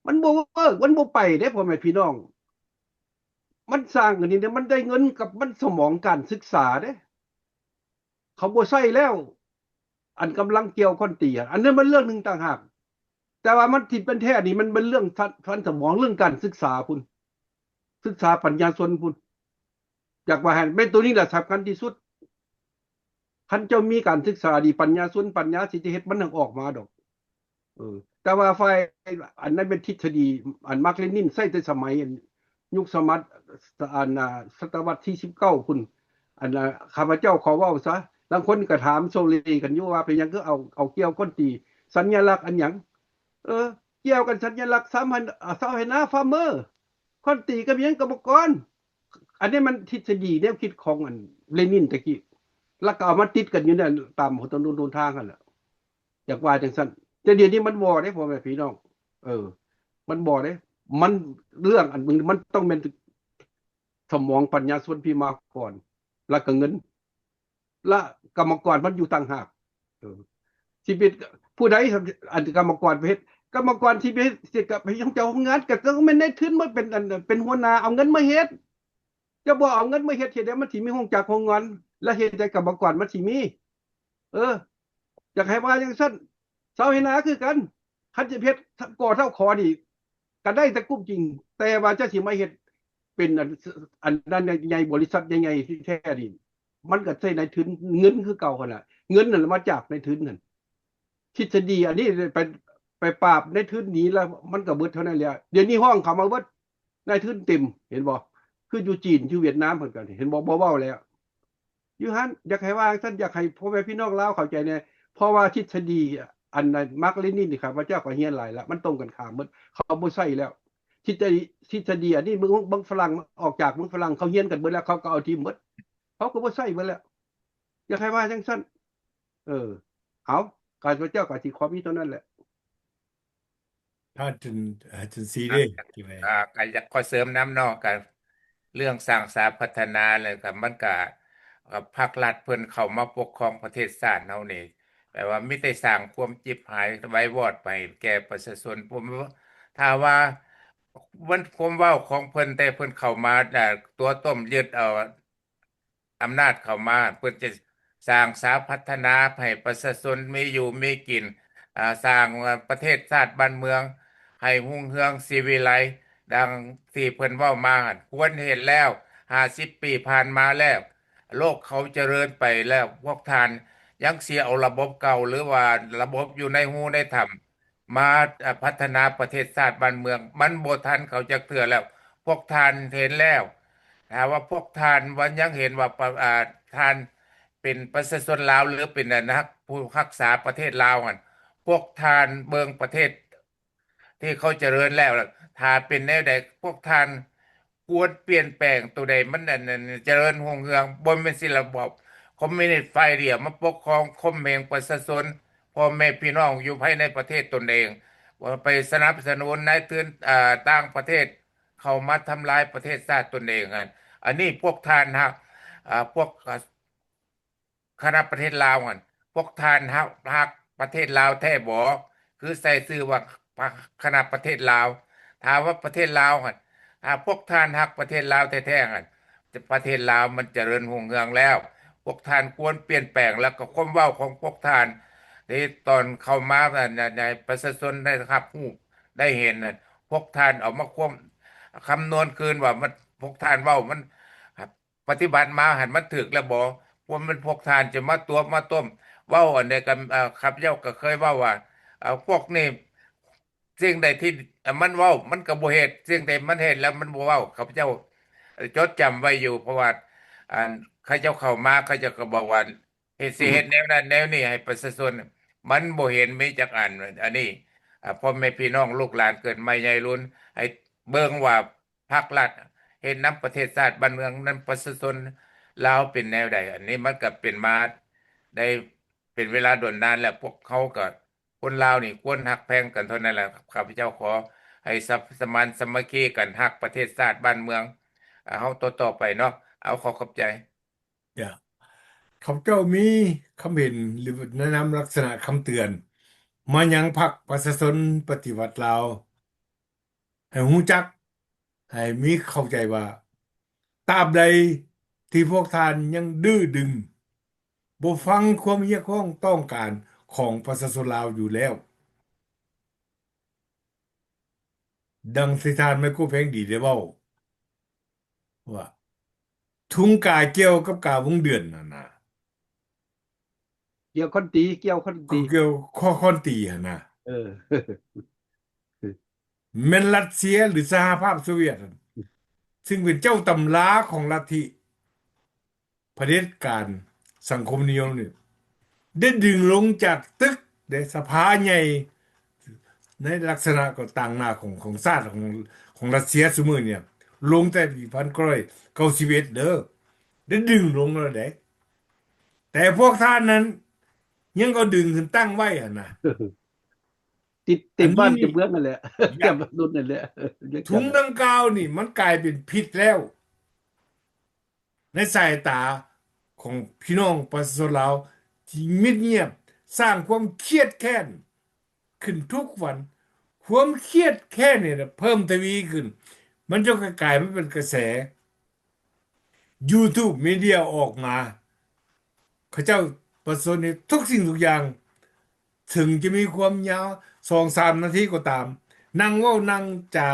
มันบ่เวิร์กมันบ่ไปเด้พ่อแม่พี่น้องมันสร้างอันนี้เนี่ยมันได้เงินกับมันสมองการศึกษาเด้เขาบ่ใช้แล้วอันกำลังเกี่ยวค้อนตีอันนั้นมันเรื่องนึงต่างหากแต่ว่ามันที่เป็นแท้นี่มันเป็นเรื่องทันสมองเรื่องการศึกษาพุ่นศึกษาปัญญาชนพุ่นอยากว่าให้เป็นตัวนี้แหละสำคัญที่สุดคันเจ้ามีการศึกษาดีปัญญาชนปัญญาสิจะเฮ็ดมันออกมาดอกแต่ว่าฝ่ายอันนั้นเป็นทฤษฎีอันมาร์กเลนินใช้แต่สมัยยุคสมัยอันศตวรรษที่19พุ่นอันข้าพเจ้าขอเว้าซะบางคนก็ถามโซลีกันอยู่ว่าเป็นหยังคือเอาเกี่ยวก้นตีสัญลักษณ์อันหยังเกี่ยวกันสัญลักษณ์3,000เซาให้นาฟาร์มเมอร์ก้นตีกับหยังกรรมกรอันนี้มันทฤษฎีแนวคิดของอันเลนินตะกี้แล้วก็เอามาติดกันอยู่เนี่ยตามถนนหนทางนั่นแหละอยากว่าจังซั่นแต่เดี๋ยวนี้มันบ่ได้พ่อแม่พี่น้องมันบ่ได้มันเรื่องอันมันต้องเป็นสมองปัญญาส่วนพี่มาก่อนแล้วก็เงินและกรรมกรมันอยู่ต่างหากชีวิตผู้ใดอันกรรมกรประเภทกรรมกรที่ไปสิกับไปเจ้าของงานก็ต้องแม่นได้ขึ้นมาเป็นหัวหน้าเอาเงินมาเฮ็ดจะบ่เอาเงินมาเฮ็ดเฮ็ดได้มันสิมีห้องจักของงานแล้วเฮ็ดได้กรรมกรมันสิมีอยากให้ว่าจังซั่นชาวเฮนาคือกันคันสิเฮ็ดก่อเท่าขอนี่ก็ได้แต่กุ้มจริงแต่ว่าจะสิมาเฮ็ดเป็นอันนั้นใหญ่บริษัทใหญ่ๆที่แท้นี่มันก็ใช้ในทุนเงินคือเก่าหั่นน่ะเงินนั่นมาจากในทุนนั่นทฤษฎีอันนี้ไปปราบในทุนหนีแล้วมันก็เบิดเท่านั้นแหละเดี๋ยวนี้ห้องเขามาเบิดในทุนเต็มเห็นบ่คืออยู่จีนอยู่เวียดนามเพิ่นก็เห็นบ่เว้าแล้วอยู่หั่นอยากให้ว่าท่านอยากให้พ่อแม่พี่น้องลาวเข้าใจแน่เพราะว่าทฤษฎีอันนั้นมาร์กเลนินนี่ครับพระเจ้าก็เฮียนหลายแล้วมันตรงกันข้ามหมดเขาบ่ใช้แล้วทฤษฎีอันนี้มึงฝรั่งออกจากมึงฝรั่งเขาเฮียนกันเบิดแล้วเขาก็เอาทีมหมดเขาก็บ่ใช้เบิดแล้วอยากให้ว่าจังซั่นเอาการพระเจ้าก็สิขอมีเท่านั้นแหละ ท่านถึงซีเด้ที่ไหน ก็อยากขอเสริมน้ำเนาะกับเรื่องสร้างสรรค์พัฒนาเลยกับมันก็ภาครัฐเพิ่นเข้ามาปกครองประเทศชาติเฮานี่แปลว่ามีแต่สร้างความจิบหายไว้วอดไปแก่ประชาชนผมถ้าว่ามันความเว้าของเพิ่นแต่เพิ่นเข้ามาตัวต้มยึดเอาอำนาจเข้ามาเพิ่นจะสร้างสรรค์พัฒนาให้ประชาชนมีอยู่มีกินสร้างประเทศชาติบ้านเมืองให้รุ่งเรืองสิวิไลซ์ดังที่เพิ่นเว้ามาควรเห็นแล้ว50 ปีผ่านมาแล้ว โลกเขาเจริญไปแล้วพวกท่านยังเสียเอาระบบเก่าหรือว่าระบบอยู่ในหูในถ้ำมาพัฒนาประเทศชาติบ้านเมืองมันบ่ทันเขาจะเถื่อแล้วพวกท่านเห็นแล้วถ้าว่าพวกท่านวันยังเห็นว่าท่านเป็นประชาชนลาวหรือเป็นนักผู้รักษาประเทศลาวกันพวกท่านเบิงประเทศที่เขาเจริญแล้วล่ะถ้าเป็นแนวใดพวกท่านควรเปลี่ยนแปลงตัวใดมันนั่นเจริญรุ่งเรืองบนเป็นสิระบบคอมมิวนิสต์ฝ่ายเดียวมาปกครองข่มเหงประชาชนพ่อแม่พี่น้องอยู่ภายในประเทศตนเองว่าไปสนับสนุนนายทุนต่างประเทศเข้ามาทำลายประเทศชาติตนเองอันนี้พวกท่านฮะพวกคณะประเทศลาวพวกท่านฮักประเทศลาวแท้บ่คือใส่ชื่อว่าคณะประเทศลาวถามว่าประเทศลาวถ้าพวกท่านฮักประเทศลาวแท้ๆประเทศลาวมันเจริญรุ่งเรืองแล้วพวกท่านควรเปลี่ยนแปลงแล้วก็ความเว้าของพวกท่านที่ตอนเข้ามาในประชาชนได้ครับผู้ได้เห็นพวกท่านเอามาควบคำนวณคืนว่ามันพวกท่านเว้ามันปฏิบัติมาหันมันถึกแล้วบ่ว่ามันพวกท่านจะมาตัวมาต้มเว้าอันใดกันครับเจ้าก็เคยเว้าว่าพวกนี้สิ่งใดที่มันเว้ามันก็บ่เฮ็ดสิ่งใดมันเฮ็ดแล้วมันบ่เว้าข้าพเจ้าจดจำไว้อยู่เพราะว่าอ่าเขาเจ้าเข้ามาเขาเจ้าก็บอกว่าเฮ็ดสิเฮ็ดแนวนั้นแนวนี้ให้ประชาชนมันบ่เห็นมีจักอันอันนี้พ่อแม่พี่น้องลูกหลานเกิดใหม่ใหญ่รุ่นให้เบิ่งว่าภาครัฐเฮ็ดนำประเทศชาติบ้านเมืองนั้นประชาชนลาวเป็นแนวใดอันนี้มันก็เป็นมาได้เป็นเวลาโดนนานแล้วพวกเขาก็คนลาวนี่ควรฮักแพงกันเท่านั้นแหละครับข้าพเจ้าขอให้สมานสามัคคีกันฮักประเทศชาติบ้านเมืองเฮาต่อไปเนาะเอาขอขอบใจอย่าเขาเจ้ามีคำเห็นหรือแนะนำลักษณะคำเตือนมายังพรรคประชาชนปฏิวัติลาวให้ฮู้จักให้มีเข้าใจว่าตราบใดที่พวกท่านยังดื้อดึงบ่ฟังความเรียกร้องต้องการของประชาชนลาวอยู่แล้วดังที่ท่านไม่กู้เพลงดีได้เว้าว่าทุงกาเกี่ยวกับกาวงเดือนนั่นน่ะเกี่ยวคนตีเกี่ยวคนตีเกี่ยวข้อค้อนตีหั่นน่ะเออ แม่นรัสเซียหรือสหภาพโซเวียตนั่นซึ่งเป็นเจ้าตำราของลัทธิเผด็จการสังคมนิยมนี่ได้ดึงลงจากตึกในสภาใหญ่ในลักษณะก็ต่างหน้าของชาติของรัสเซียซุมื้อเนี่ยลงแต่ปี1991เด้อได้ดึงลงแล้วเด้แต่พวกท่านนั้นยังก็ดึงขึ้นตั้งไว้หั่นน่ะติดบ้านติดเมืองนั่นแหละ อ เก็ยากบรุ่นนั่นแหละยังถุงจำได้ดังกล่าวนี่มันกลายเป็นพิษแล้วในสายตาของพี่น้องประชาชนลาวที่เงียบๆสร้างความเครียดแค้นขึ้นทุกวันความเครียดแค้นเนี่ยนะเพิ่มทวีขึ้นมันจะกลายมาเป็นกระแส YouTube มีเดียออกมาเขาเจ้าประสนในทุกสิ่งทุกอย่างถึงจะมีความยาว2-3 นาทีก็ตามนั่งเว้านั่งจะ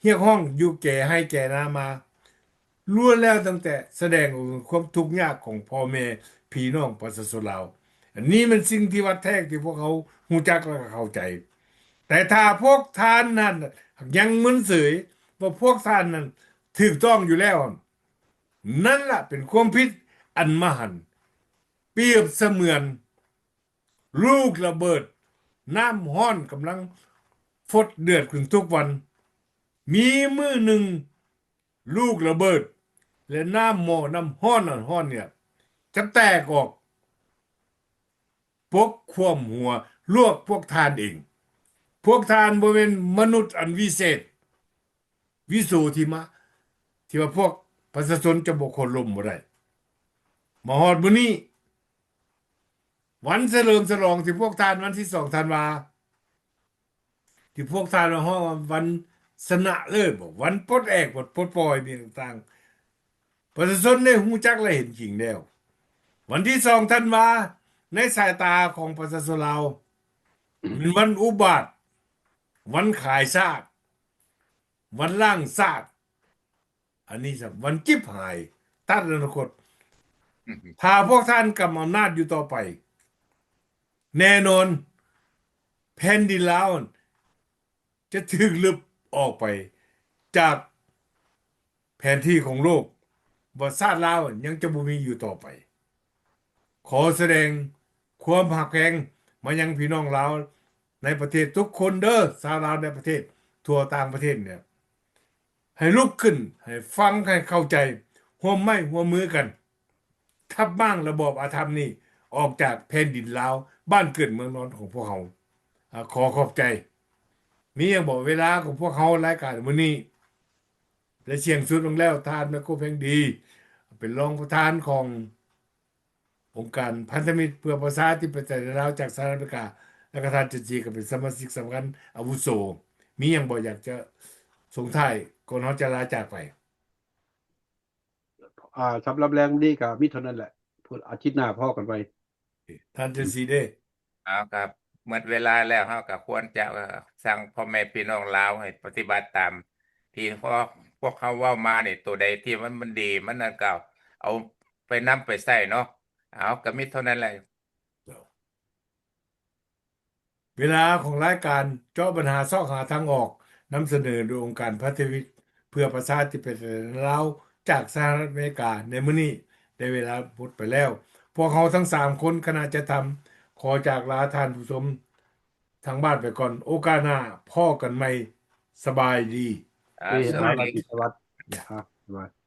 เฮียกห้องอยู่แก่ให้แก่นามาล้วนแล้วตั้งแต่แสดงออกถึงความทุกข์ยากของพ่อแม่พี่น้องประชาชนลาวอันนี้มันสิ่งที่วัดแท้ที่พวกเขาฮู้จักและเข้าใจแต่ถ้าพวกท่านนั้นยังมึนเสยว่าพวกท่านนั้นถูกต้องอยู่แล้วนั่นล่ะเป็นความผิดอันมหันต์เปรียบเสมือนลูกระเบิดน้ำห้อนกำลังฟดเดือดขึ้นทุกวันมีมือหนึ่งลูกระเบิดและน้ำหม้อน้ำห้อนนั่นห้อนเนี่ยจะแตกออกปกคว่ำหัวลวกพวกทานเองพวกทานบ่เป็นมนุษย์อันวิเศษวิโสที่มาที่ว่าพวกประชาชนจะบ่คนลมบ่ได้มาฮอดมื้อนี้วันเฉลิมฉลองที่พวกทานวันที่2ธันวาที่พวกทานว่าฮ้อวันสนะเลิศบ่วันปลดแอกปลดปล่อยนี่ต่างๆประชาชนได้ฮู้จักและเห็นจริงแล้ววันที่2ธันวาในสายตาของประชาชนลาวเป็นวันอุบาทวันขายชาติวันล่างชาติอันนี้สัวันจิบหายตัดอนาคต ถ้าพวกท่านกำอำนาจอยู่ต่อไป แน่นอนแผ่นดินลาวจะถูกลบออกไปจากแผนที่ของโลกว่าชาติลาวยังจะบ่มีอยู่ต่อไป ขอแสดงความหักแพงมายังพี่น้องลาวในประเทศทุกคนเด้อชาวลาวในประเทศทั่วต่างประเทศเนี่ย ให้ลุกขึ้นให้ฟังให้เข้าใจร่วมไม้ร่วมมือกันทับบ้างระบอบอาธรรมนี้ออกจากแผ่นดินลาวบ้านเกิดเมืองนอนของพวกเขาขอขอบใจ มีอย่างบอกเวลาของพวกเขารายการมื้อนี้และเสียงสุดลงแล้วทานแมคโครเพลงดี เป็นรองประธานขององค์การพันธมิตรเพื่อประชาธิปไตยลาวจากสหรัฐอเมริกาและก็ท่านจันจีก็เป็นสมาชิกสำคัญอาวุโสมีอย่างบอกอยากจะส่งท้ายก่อนเขาจะลาจากไป สำหรับแรงนี้ก็มีเท่านั้นแหละพูดอาทิตย์หน้าพ่อกันไป ท่านจันซีเด้เอาครับหมดเวลาแล้วเราก็ควรจะสั่งพ่อแม่พี่น้องลาวให้ปฏิบัติตามที่พวกเขาเว้ามานี่ตัวใดที่มันดีมันนั่นก็เอาไปนำไปใช้เนาะเอาก็มีเท่านั้นแหละ เวลาของรายการเจาะปัญหาซอกหาทางออกนำเสนอโดยองค์การพันธมิตรเพื่อประชาธิปไตยลาวจากสหรัฐอเมริกาในมื้อนี้ได้เวลาหมดไปแล้ว พวกเขาทั้ง3คนคณะจะทำขอจากลาท่านผู้ชมทางบ้านไปก่อน โอกาสหน้าพ่อกันใหม่สบายดี เอ้ย สวัสดี สวัสดีครับ